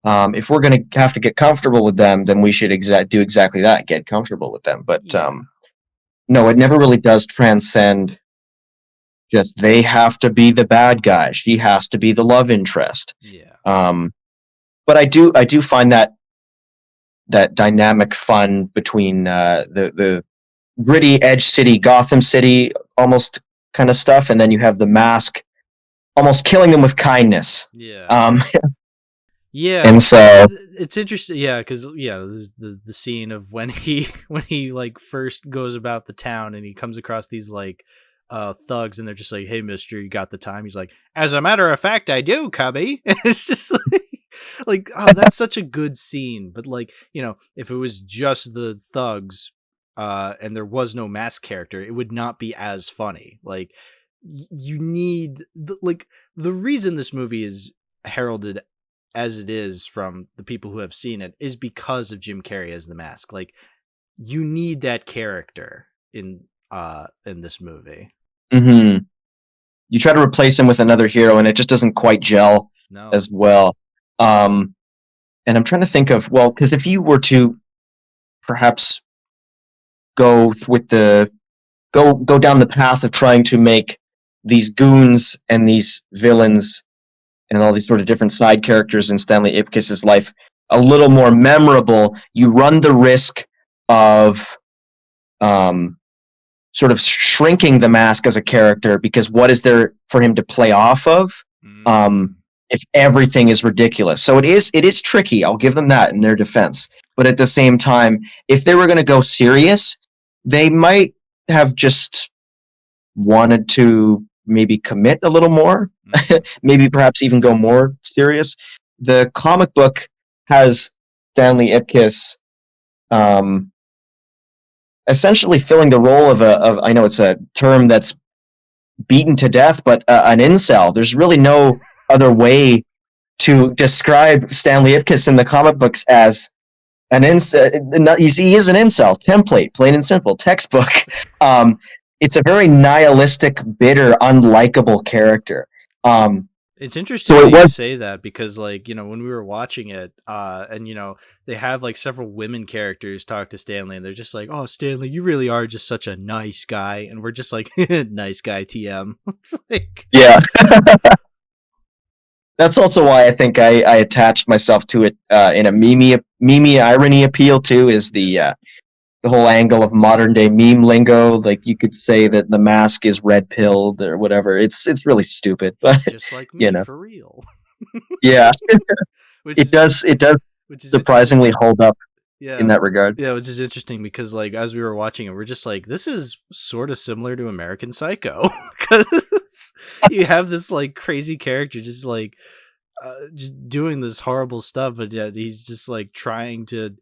if we're going to have to get comfortable with them, then we should do exactly that, get comfortable with them. But no, it never really does transcend just they have to be the bad guy. She has to be the love interest. Yeah. But I do find that dynamic fun between the gritty Edge City, Gotham City almost kind of stuff, and then you have the mask almost killing them with kindness. Yeah. Yeah. And so it's interesting, yeah, because there's the scene of when he like first goes about the town and he comes across these like thugs, and they're just like, hey mister, you got the time? He's like, as a matter of fact, I do, cubby. And it's just like oh, that's such a good scene. But like, if it was just the thugs and there was no mask character, it would not be as funny. Like you need the reason this movie is heralded as it is from the people who have seen it is because of Jim Carrey as the mask. Like you need that character in this movie. You try to replace him with another hero, and it just doesn't quite gel as well. And I'm trying to think of, well, because if you were to perhaps go with go down the path of trying to make these goons and these villains and all these sort of different side characters in Stanley Ipkiss's life a little more memorable, you run the risk of sort of shrinking the mask as a character, because what is there for him to play off of if everything is ridiculous? So it is tricky, I'll give them that in their defense. But at the same time, if they were going to go serious, they might have just wanted to maybe commit a little more, maybe perhaps even go more serious. The comic book has Stanley Ipkiss essentially filling the role of I know it's a term that's beaten to death, but an incel. There's really no other way to describe Stanley Ipkiss in the comic books as an he is an incel, template, plain and simple, textbook. It's a very nihilistic, bitter, unlikable character. It's interesting that you say that because, like, you know, when we were watching it, and, you know, they have, like, several women characters talk to Stanley, and they're just like, oh, Stanley, you really are just such a nice guy. And we're just like, nice guy, TM. It's like... Yeah. That's also why I think I attached myself to it in a meme irony appeal, too, is the whole angle of modern day meme lingo. Like, you could say that the mask is red pilled or whatever. It's really stupid, but just like me, for real. Yeah. It does surprisingly hold up in that regard. Yeah, which is interesting because, like, as we were watching it, we're just like, this is sort of similar to American Psycho, because you have this, like, crazy character just like just doing this horrible stuff, but yet he's just like trying to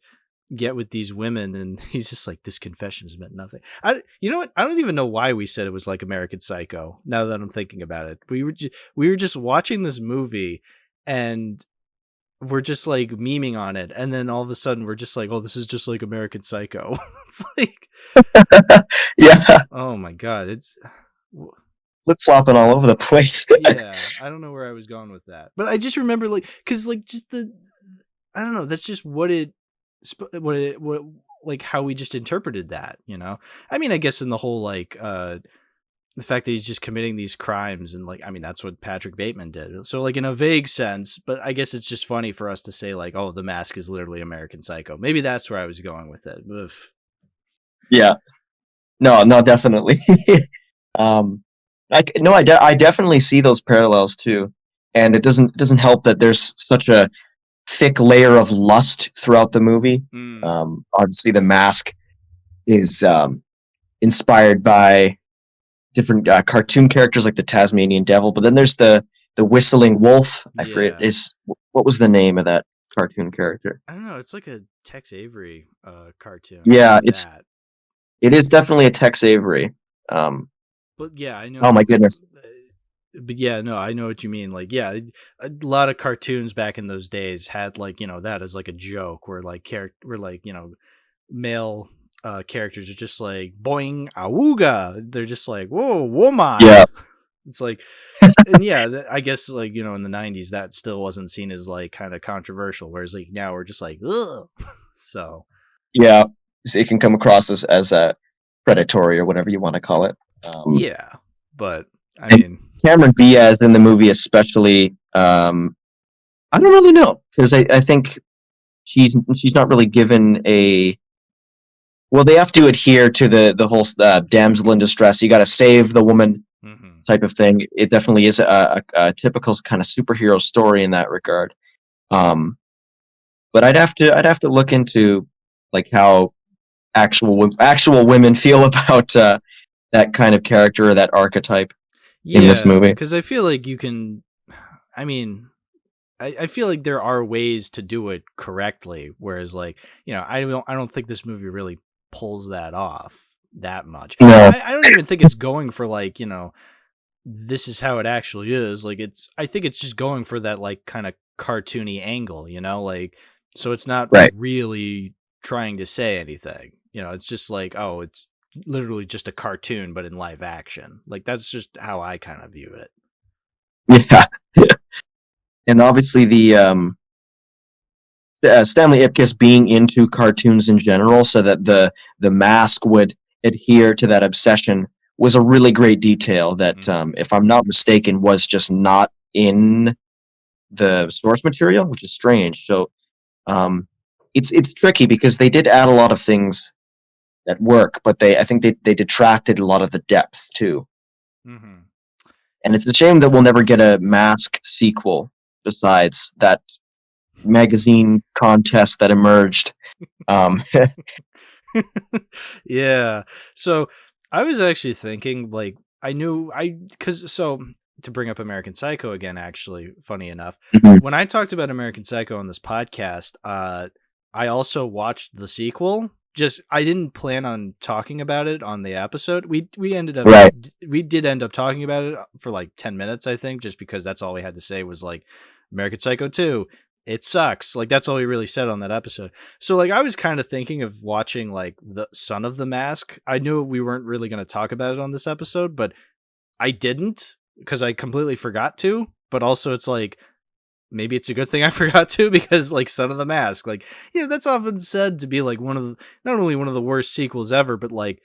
get with these women, and he's just like, this confession has meant nothing. You know what? I don't even know why we said it was like American Psycho. Now that I'm thinking about it, we were just watching this movie, and we're just like memeing on it, and then all of a sudden we're just like, oh, this is just like American Psycho. It's like, yeah. Oh my god, it's flip-flopping all over the place. Yeah, I don't know where I was going with that, but I just remember, like, because, like, just I don't know, that's just what like how we just interpreted that, you know. I mean, I guess in the whole, like, the fact that he's just committing these crimes, and, like, I mean, that's what Patrick Bateman did. So, like, in a vague sense, but I guess it's just funny for us to say, like, oh, The Mask is literally American Psycho. Maybe that's where I was going with it. Ugh. Yeah. No, definitely. I definitely see those parallels too, and it doesn't help that there's such a thick layer of lust throughout the movie. Obviously, The Mask is inspired by different cartoon characters like the Tasmanian Devil, but then there's the whistling wolf. I forget what was the name of that cartoon character. I don't know. It's like a Tex Avery cartoon. Yeah, it is definitely a Tex Avery. But yeah, I know. Oh my goodness. But yeah, no, I know what you mean. Like, yeah, a lot of cartoons back in those days had, like, you know, that as like a joke, where like you know, male characters are just like boing awooga. They're just like, whoa, woman. Yeah. It's like, and yeah, I guess, like, you know, in the 90s that still wasn't seen as like kind of controversial, whereas like now we're just like, ugh. So yeah, it can come across as a predatory or whatever you want to call it. Yeah, but I mean, Cameron Diaz in the movie, especially, I don't really know, because I think she's not really given a. Well, they have to adhere to the whole damsel in distress. You got to save the woman type of thing. It definitely is a typical kind of superhero story in that regard. But I'd have to look into, like, how actual women feel about that kind of character or that archetype in this movie. Because I feel like you can, I mean, I feel like there are ways to do it correctly, whereas, like, you know, I don't think this movie really pulls that off that much. No. I don't even think it's going for, like, you know, this is how it actually is. Like, I think it's just going for that, like, kind of cartoony angle, you know, like, so it's not really trying to say anything, you know. It's just like, oh, it's literally just a cartoon but in live action. Like, that's just how I kind of view it. Yeah. And obviously the Stanley Ipkiss being into cartoons in general, so that the Mask would adhere to that obsession, was a really great detail that, if I'm not mistaken, was just not in the source material, which is strange. So it's tricky because they did add a lot of things that work, but I think they detracted a lot of the depth too. And it's a shame that we'll never get a Mask sequel besides that magazine contest that emerged. Yeah. So I was actually thinking, like, so to bring up American Psycho again, actually, funny enough, when I talked about American Psycho on this podcast, I also watched the sequel. Just, I didn't plan on talking about it on the episode. We did end up talking about it for like 10 minutes, I think, just because that's all we had to say was, like, American Psycho 2, it sucks. Like, that's all he really said on that episode. So, like, I was kind of thinking of watching, like, the Son of the Mask. I knew we weren't really going to talk about it on this episode, but I didn't because I completely forgot to. But also, it's like, maybe it's a good thing I forgot to, because, like, Son of the Mask, like, that's often said to be, like, not only one of the worst sequels ever, but, like,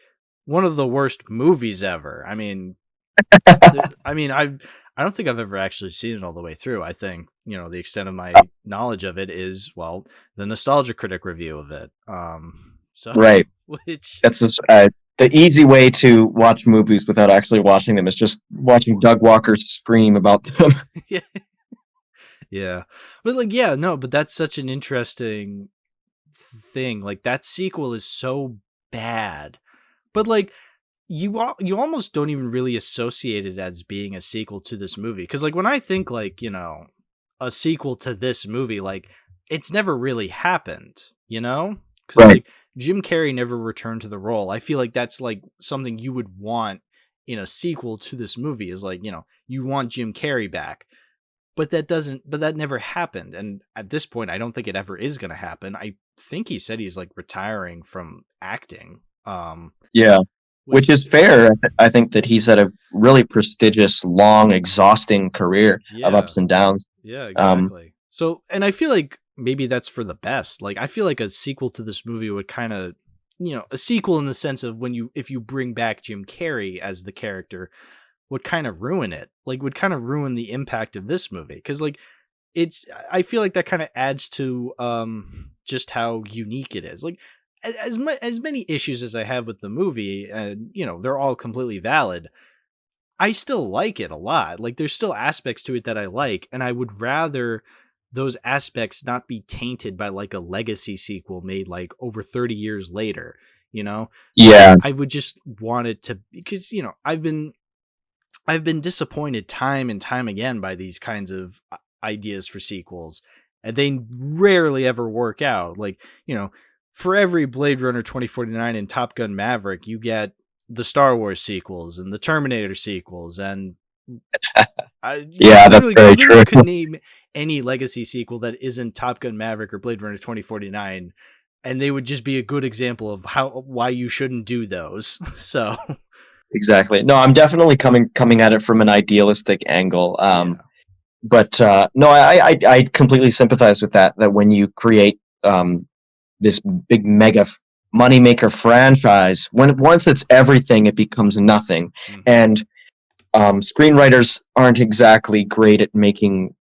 one of the worst movies ever. I mean, I don't think I've ever actually seen it all the way through. I think, the extent of my knowledge of it is, well, the Nostalgia Critic review of it. So Right. which That's just, the easy way to watch movies without actually watching them is just watching Doug Walker scream about them. yeah. Yeah. But like, yeah, no, but that's such an interesting thing. Like, that sequel is so bad. But like, you almost don't even really associate it as being a sequel to this movie, because like when I think like a sequel to this movie, like it's never really happened, because Right. like Jim Carrey never returned to the role. I feel like that's like something you would want in a sequel to this movie, is like you want Jim Carrey back, but that never happened, and at this point I don't think it ever is going to happen. I think he said he's like retiring from acting. Yeah. Which is fair. I think that he's had a really prestigious, long, exhausting career of ups and downs. Yeah, exactly. So, and I feel like maybe that's for the best. Like, I feel like a sequel to this movie would kind of, a sequel in the sense of if you bring back Jim Carrey as the character, would kind of ruin it. Like, would kind of ruin the impact of this movie. Because, like, I feel like that kind of adds to just how unique it is. Like, as many issues as I have with the movie, and they're all completely valid, I still like it a lot. Like, there's still aspects to it that I like, and I would rather those aspects not be tainted by like a legacy sequel made like over 30 years later. Yeah. I would just want it to, because I've been disappointed time and time again by these kinds of ideas for sequels, and they rarely ever work out. Like, for every Blade Runner 2049 and Top Gun Maverick, you get the Star Wars sequels and the Terminator sequels, and yeah, that's very true. Could name any legacy sequel that isn't Top Gun Maverick or Blade Runner 2049, and they would just be a good example of why you shouldn't do those. So exactly. No, I'm definitely coming at it from an idealistic angle. But no, I completely sympathize with that. That when you create this big mega moneymaker franchise, once it's everything, it becomes nothing. Mm-hmm. And screenwriters aren't exactly great at making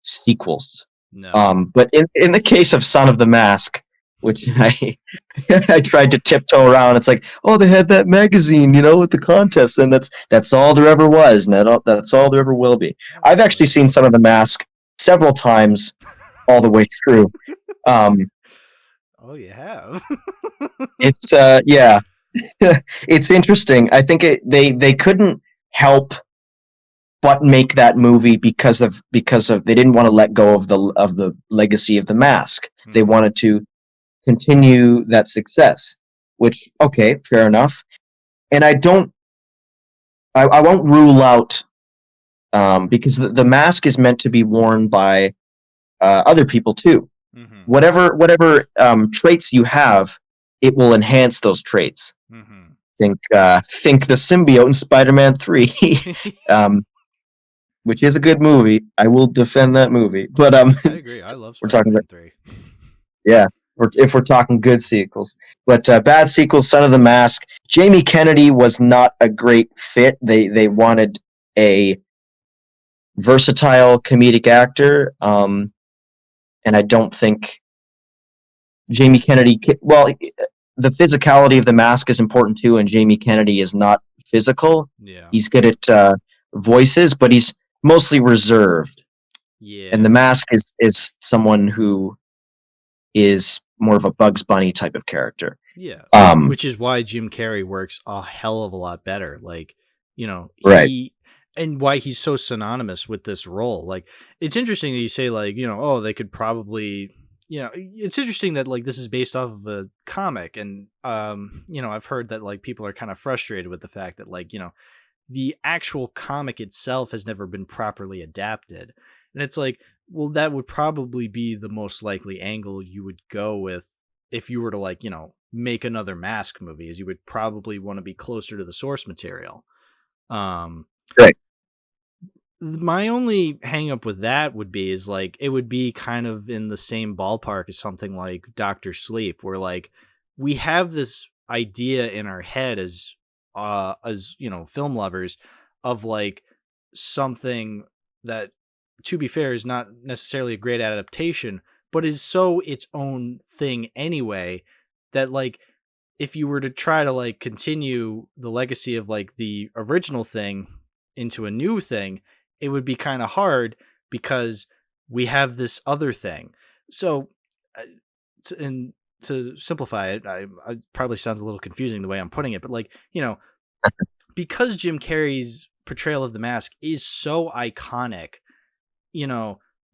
sequels. No. But in the case of Son of the Mask, which I tried to tiptoe around, it's like, oh, they had that magazine, with the contest, and that's all there ever was, and that's all there ever will be. I've actually seen Son of the Mask several times, all the way through. Oh, you have? It's yeah, it's interesting. I think they couldn't help but make that movie because of they didn't want to let go of the legacy of the Mask. Mm-hmm. They wanted to continue that success, which, okay, fair enough. And I won't rule out, because the mask is meant to be worn by other people too. Mm-hmm. Whatever traits you have, it will enhance those traits. Mm-hmm. Think the symbiote in Spider-Man 3, which is a good movie. I will defend that movie. But I agree. I love Spider-Man 3. Yeah. If we're talking good sequels. But bad sequels, Son of the Mask. Jamie Kennedy was not a great fit. They wanted a versatile comedic actor, and I don't think Jamie Kennedy... Well, the physicality of the mask is important too, and Jamie Kennedy is not physical. Yeah. He's good at voices, but he's mostly reserved. Yeah. And the mask is someone who is more of a Bugs Bunny type of character. Yeah. Which is why Jim Carrey works a hell of a lot better. Like, right. And why he's so synonymous with this role. Like, it's interesting that you say, like, oh, they could probably, it's interesting that, like, this is based off of a comic. And, I've heard that, like, people are kind of frustrated with the fact that, like, the actual comic itself has never been properly adapted. And it's like, well, that would probably be the most likely angle you would go with if you were to, like, make another Mask movie, is you would probably want to be closer to the source material. Right. My only hang up with that would be is, like, it would be kind of in the same ballpark as something like Dr. Sleep, where, like, we have this idea in our head as film lovers of, like, something that, to be fair, is not necessarily a great adaptation, but is so its own thing anyway, that, like, if you were to try to, like, continue the legacy of, like, the original thing into a new thing, it would be kind of hard because we have this other thing. So, and to simplify it, I probably sounds a little confusing the way I'm putting it, but, like, because Jim Carrey's portrayal of the Mask is so iconic,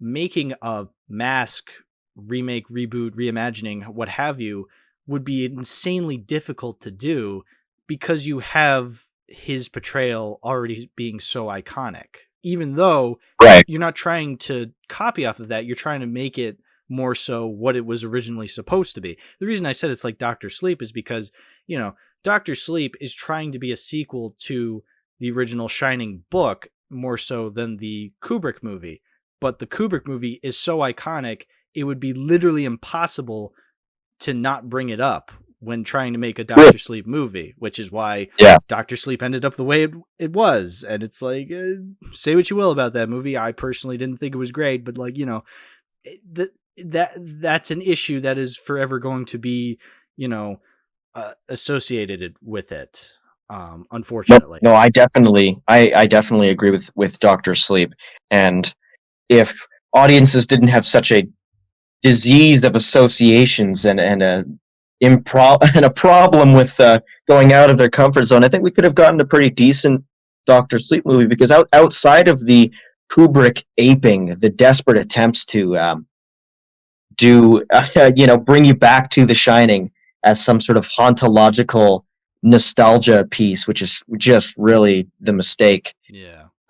making a Mask remake, reboot, reimagining, what have you, would be insanely difficult to do because you have his portrayal already being so iconic. Even though you're not trying to copy off of that, you're trying to make it more so what it was originally supposed to be. The reason I said it's like Dr. Sleep is because, Dr. Sleep is trying to be a sequel to the original Shining book more so than the Kubrick movie. But the Kubrick movie is so iconic, it would be literally impossible to not bring it up when trying to make a Dr. Sleep movie, which is why Dr. Sleep ended up the way it was. And it's like, say what you will about that movie. I personally didn't think it was great, but, like, that's an issue that is forever going to be, associated with it. Unfortunately. No, I definitely agree with Dr. Sleep. And if audiences didn't have such a disease of associations and a problem with going out of their comfort zone, I think we could have gotten a pretty decent Dr. Sleep movie, because outside of the Kubrick aping, the desperate attempts to bring you back to The Shining as some sort of hauntological nostalgia piece, which is just really the mistake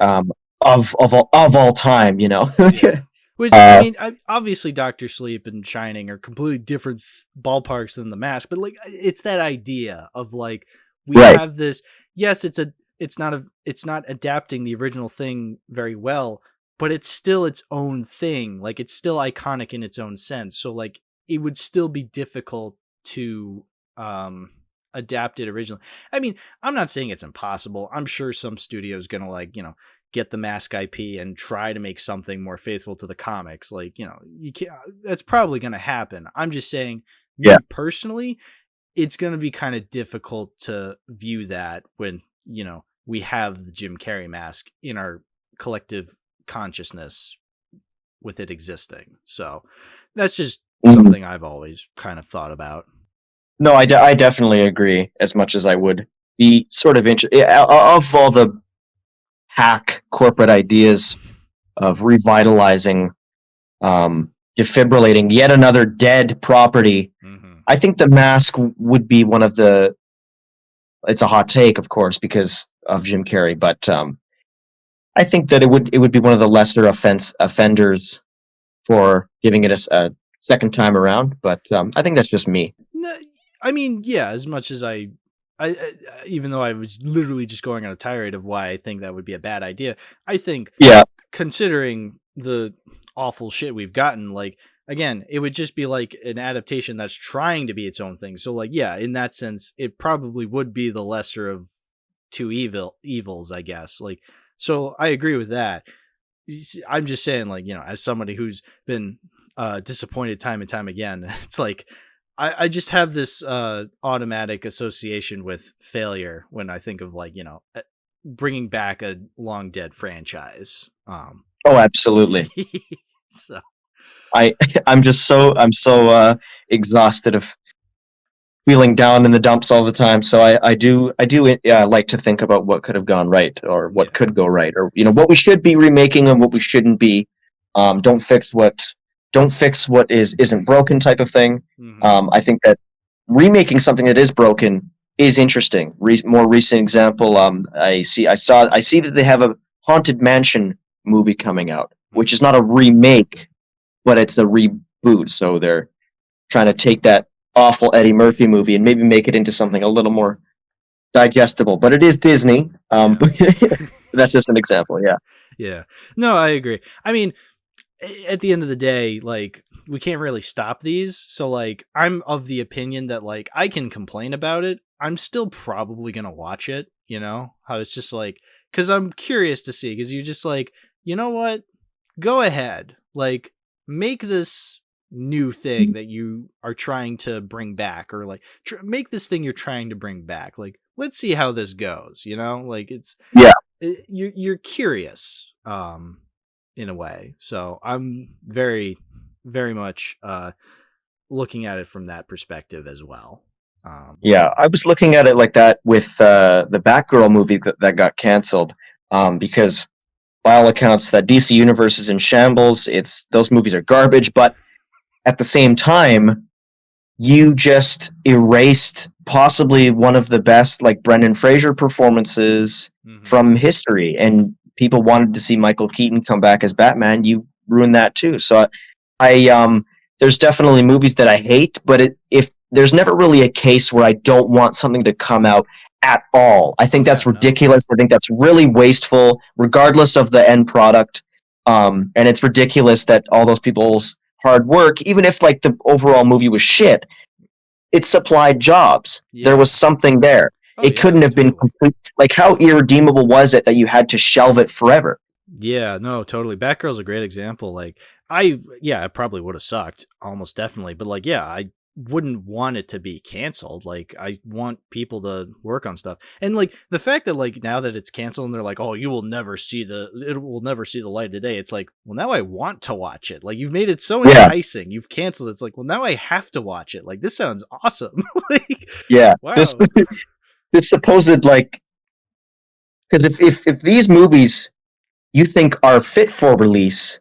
of all time, Yeah. Which, I mean, obviously Dr. Sleep and Shining are completely different ballparks than The Mask, but, like, it's that idea of, like, we have this, yes, it's not adapting the original thing very well, but it's still its own thing. Like, it's still iconic in its own sense. So, like, it would still be difficult to adapt it originally. I mean, I'm not saying it's impossible. I'm sure some studio's gonna, like, get the Mask IP and try to make something more faithful to the comics. Like, you can't, that's probably going to happen. I'm just saying, me personally, it's going to be kind of difficult to view that when, we have the Jim Carrey Mask in our collective consciousness with it existing. So that's just something I've always kind of thought about. No, I definitely agree, as much as I would be sort of interested of all the hack corporate ideas of revitalizing, defibrillating yet another dead property. I think The Mask would be one of the, it's a hot take, of course, because of Jim Carrey, but I think that it would be one of the lesser offenders for giving it a second time around, but I think that's just me. No, I mean, yeah, as much as I even though I was literally just going on a tirade of why I think that would be a bad idea, I think, considering the awful shit we've gotten, like, again, it would just be like an adaptation that's trying to be its own thing. So, like, yeah, in that sense, it probably would be the lesser of two evils, I guess. Like, so I agree with that. I'm just saying, like, as somebody who's been disappointed time and time again, it's like, I just have this automatic association with failure when I think of, like, bringing back a long dead franchise. Oh, absolutely. So I'm so exhausted of feeling down in the dumps all the time. So I do like to think about what could have gone right, or what could go right, or what we should be remaking and what we shouldn't be. Don't fix what isn't broken, type of thing. I think that remaking something that is broken is interesting. More recent example, I see that they have a Haunted Mansion movie coming out. which is not a remake, but it's a reboot. So they're trying to take that awful Eddie Murphy movie and maybe make it into something a little more digestible. But it is Disney. That's just an example. Yeah. Yeah. No, I agree. I mean, at the end of the day, like, we can't really stop these. So, like, I'm of the opinion that, like, I can complain about it. I'm still probably going to watch it, you know? How it's just like, because I'm curious to see, because you're just like, you know what? Go ahead. Like, make this new thing that you are trying to bring back, or like, make this thing you're trying to bring back. Like, let's see how this goes, you know? Like, you're curious, in a way. So I'm very, very much looking at it from that perspective as well. Yeah, I was looking at it like that with the Batgirl movie that got canceled, because by all accounts that DC universe is in shambles. Those movies are garbage, but at the same time, you just erased possibly one of the best, like, Brendan Fraser performances from history, and people wanted to see Michael Keaton come back as Batman. You ruined that too. So there's definitely movies that I hate, but if there's never really a case where I don't want something to come out at all. I think that's ridiculous. I think that's really wasteful, regardless of the end product. And it's ridiculous that all those people's hard work, even if, like, the overall movie was shit, it supplied jobs. Yeah. There was something there. It couldn't have been complete. Like, how irredeemable was it that you had to shelve it forever? Yeah, no, totally. Batgirl's a great example. Like, it probably would have sucked, almost definitely. But, like, yeah, I wouldn't want it to be canceled. Like, I want people to work on stuff. And, like, the fact that, like, now that it's canceled and they're like, oh, it will never see the light of day. It's like, well, now I want to watch it. Like, you've made it so enticing. You've canceled it. It's like, well, now I have to watch it. Like, this sounds awesome. Like, yeah. Wow. This supposed, like, because if these movies you think are fit for release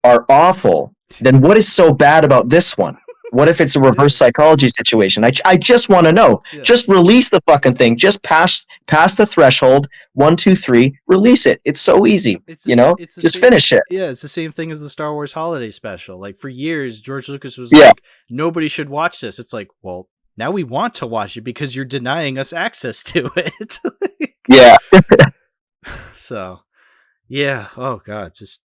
are awful, then what is so bad about this one? What if it's a reverse psychology situation? I just want to know. Yeah. Just release the fucking thing. Just pass the threshold. 1, 2, 3. Release it. It's so easy. Just finish it. Yeah, it's the same thing as the Star Wars Holiday Special. Like, for years, George Lucas was like, nobody should watch this. It's like, well, now we want to watch it because you're denying us access to it. Yeah. So, yeah. Oh God, just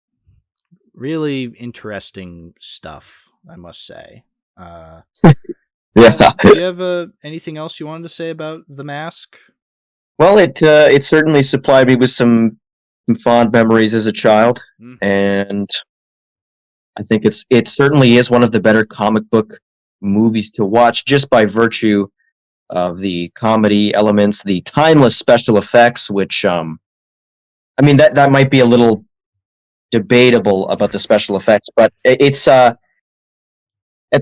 really interesting stuff, I must say. Yeah. Do you have anything else you wanted to say about The Mask? Well, it certainly supplied me with some fond memories as a child, and I think it certainly is one of the better comic book movies to watch, just by virtue of the comedy elements, the timeless special effects, which I mean, that might be a little debatable about the special effects, but it's at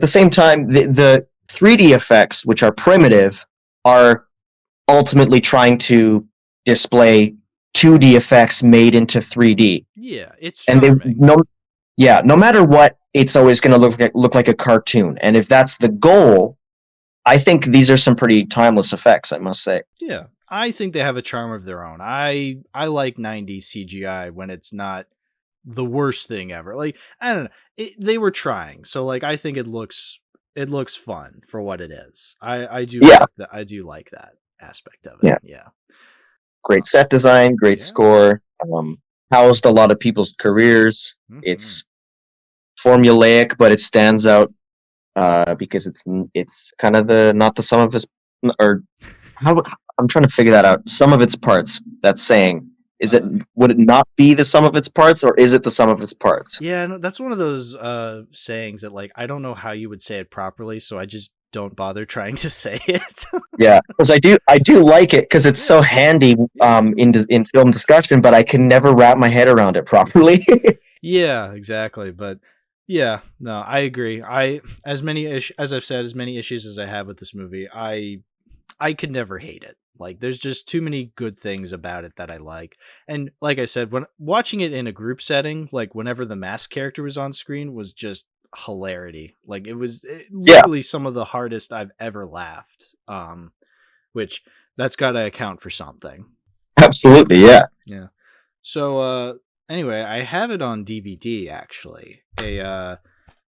the same time, the 3D effects, which are primitive, are ultimately trying to display 2D effects made into 3D. Yeah, it's charming. And no matter what, it's always going to look like a cartoon. And if that's the goal, I think these are some pretty timeless effects, I must say. Yeah, I think they have a charm of their own. I like 90s CGI when it's not the worst thing ever. Like, I don't know, they were trying. So, like, I think it looks fun for what it is. I do like that. I do like that aspect of it. Yeah. Great set design, great score. Housed a lot of people's careers. It's formulaic, but it stands out because it's kind of not the sum of its, or how I'm trying to figure that out. Sum of its parts. That's saying. Would it not be the sum of its parts, or is it the sum of its parts? Yeah, no, that's one of those sayings that, like, I don't know how you would say it properly, so I just don't bother trying to say it. Yeah, because I do like it because it's so handy in film discussion, but I can never wrap my head around it properly. Yeah, exactly. But yeah, no, I agree. As I've said, as many issues as I have with this movie, I could never hate it. Like, there's just too many good things about it that I like. And like I said, when watching it in a group setting, like whenever the Mask character was on screen, was just hilarity. Like, it was literally some of the hardest I've ever laughed. Which that's got to account for something. Absolutely, yeah. Yeah. So Anyway, I have it on DVD actually. A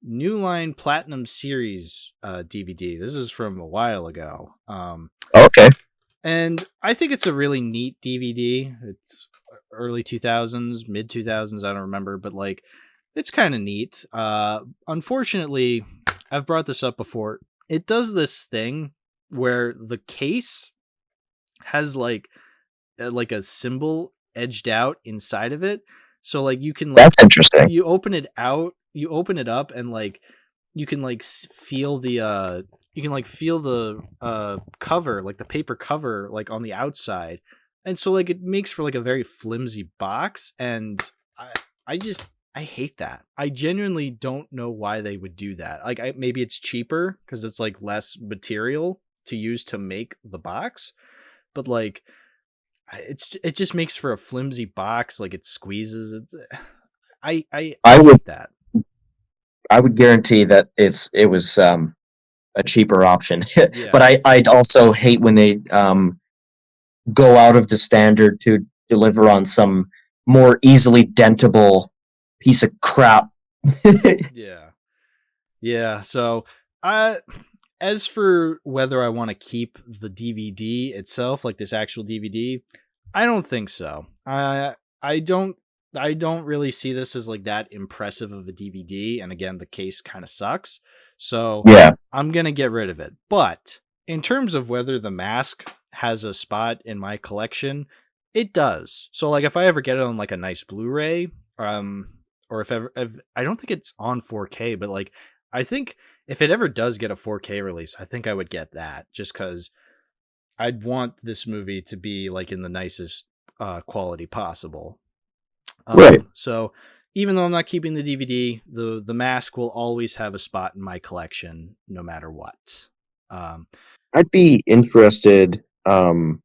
New Line Platinum Series DVD. This is from a while ago. Okay. And I think it's a really neat DVD. It's early 2000s, mid 2000s, I don't remember, but like it's kind of neat. Unfortunately, I've brought this up before. It does this thing where the case has like a symbol edged out inside of it. So like you can like That's interesting. you open it up and like you can like feel the cover, like the paper cover, like on the outside, and so like it makes for like a very flimsy box, and I hate that. I genuinely don't know why they would do that. Like maybe it's cheaper because it's like less material to use to make the box, but like it just makes for a flimsy box. Like it squeezes. It's I I would hate that. I would guarantee that it was a cheaper option. Yeah. But I'd also hate when they go out of the standard to deliver on some more easily dentable piece of crap. Yeah. Yeah. So, as for whether I want to keep the DVD itself, like this actual DVD, I don't think so. I don't. I don't really see this as like that impressive of a DVD. And again, the case kind of sucks. So Yeah. I'm gonna get rid of it. But in terms of whether The Mask has a spot in my collection, it does. So like if I ever get it on like a nice Blu-ray, or if I don't think it's on 4K, but like I think if it ever does get a 4K release, I think I would get that just because I'd want this movie to be like in the nicest quality possible. Right. So even though I'm not keeping the DVD, the Mask will always have a spot in my collection, no matter what. I'd be interested in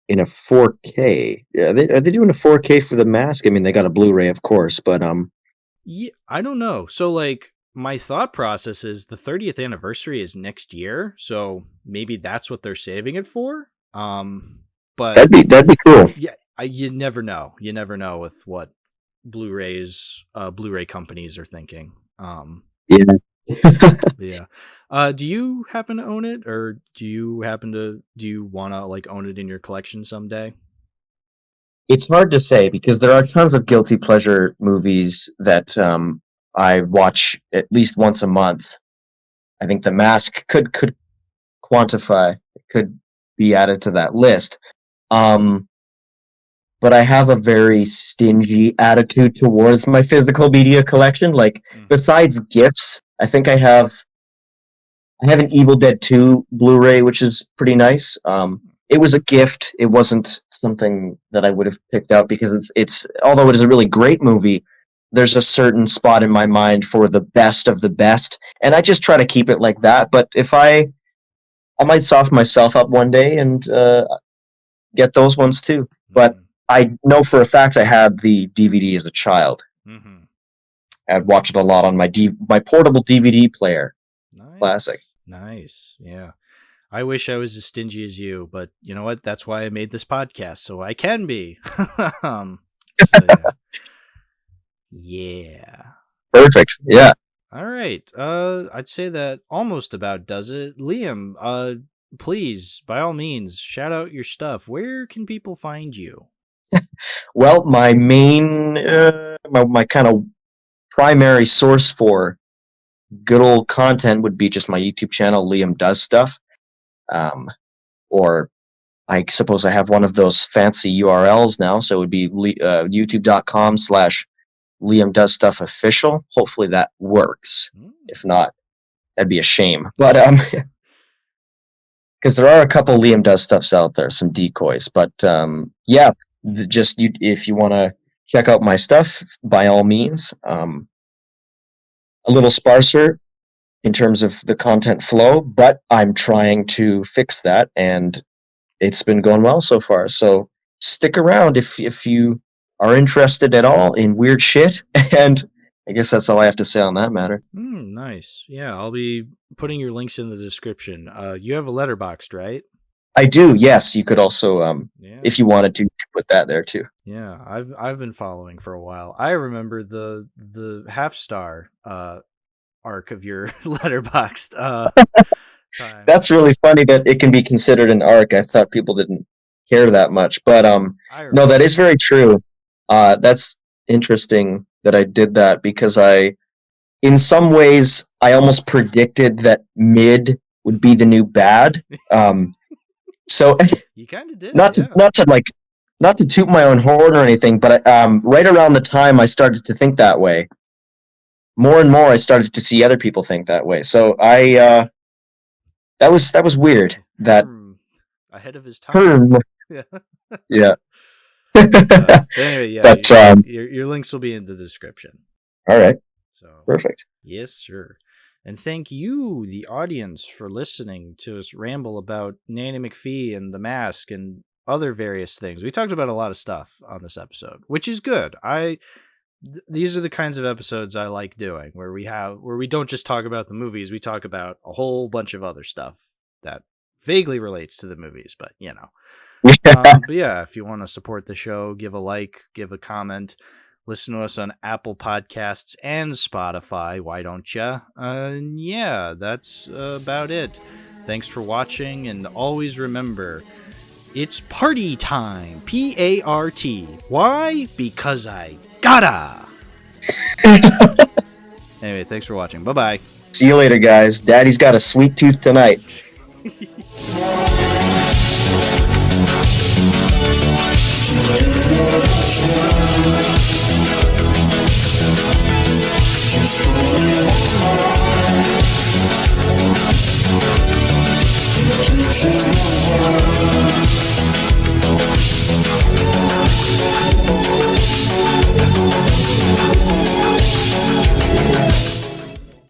a 4K. Yeah, are they doing a 4K for The Mask? I mean, they got a Blu-ray, of course, but Yeah, I don't know. So like my thought process is the 30th anniversary is next year, so maybe that's what they're saving it for. But that'd be cool. yeah, you never know. You never know with what Blu-ray companies are thinking. Yeah. Yeah. Do you happen to own it, or do you want to like own it in your collection someday? It's hard to say because there are tons of guilty pleasure movies that I watch at least once a month. I think The Mask could quantify, could be added to that list. But I have a very stingy attitude towards my physical media collection. Like besides gifts, I think I have an Evil Dead 2 Blu-ray, which is pretty nice. It was a gift. It wasn't something that I would have picked out because it's although it is a really great movie, there's a certain spot in my mind for the best of the best, and I just try to keep it like that. But if I might soften myself up one day and get those ones too. But I know for a fact I had the DVD as a child. Mm-hmm. I'd watch it a lot on my portable DVD player. Nice. Classic. Nice. Yeah. I wish I was as stingy as you, but you know what? That's why I made this podcast, so I can be. So, yeah. Yeah. Perfect. Yeah. All right. I'd say that almost about does it. Liam, please, by all means, shout out your stuff. Where can people find you? Well, my main, my kind of primary source for good old content would be just my YouTube channel, Liam Does Stuff. Or I suppose I have one of those fancy URLs now, so it would be youtube.com/Liam Does Stuff Official. Hopefully that works. If not, that'd be a shame. But because there are a couple Liam Does Stuffs out there, some decoys. But yeah, if you want to check out my stuff, by all means. A little sparser in terms of the content flow, but I'm trying to fix that, and it's been going well so far. So stick around if you are interested at all in weird shit. And I guess that's all I have to say on that matter. Nice. Yeah, I'll be putting your links in the description. You have a Letterboxd, right? I do. Yes, you could also, Yeah. if you wanted to, you could put that there too. Yeah, I've been following for a while. I remember the half star arc of your letterboxed time. That's really funny that it can be considered an arc. I thought people didn't care that much, but no, that is very true. That's interesting that I did that because in some ways, I almost predicted that mid would be the new bad. So you kind of did. not to toot my own horn or anything, but right around the time I started to think that way, more and more I started to see other people think that way. So that was weird. That ahead of his time. Yeah. Anyway, yeah. But your links will be in the description. All right. So perfect. Yes, sir. And thank you, the audience, for listening to us ramble about Nanny McPhee and The Mask and other various things. We talked about a lot of stuff on this episode, which is good. These are the kinds of episodes I like doing, where we don't just talk about the movies, we talk about a whole bunch of other stuff that vaguely relates to the movies, but you know. But yeah, if you want to support the show, give a like, give a comment, listen to us on Apple Podcasts and Spotify. Why don't you? Yeah, that's about it. Thanks for watching, and always remember, it's party time. P-A-R-T. Why? Because I gotta. Anyway, thanks for watching. Bye-bye. See you later, guys. Daddy's got a sweet tooth tonight. Just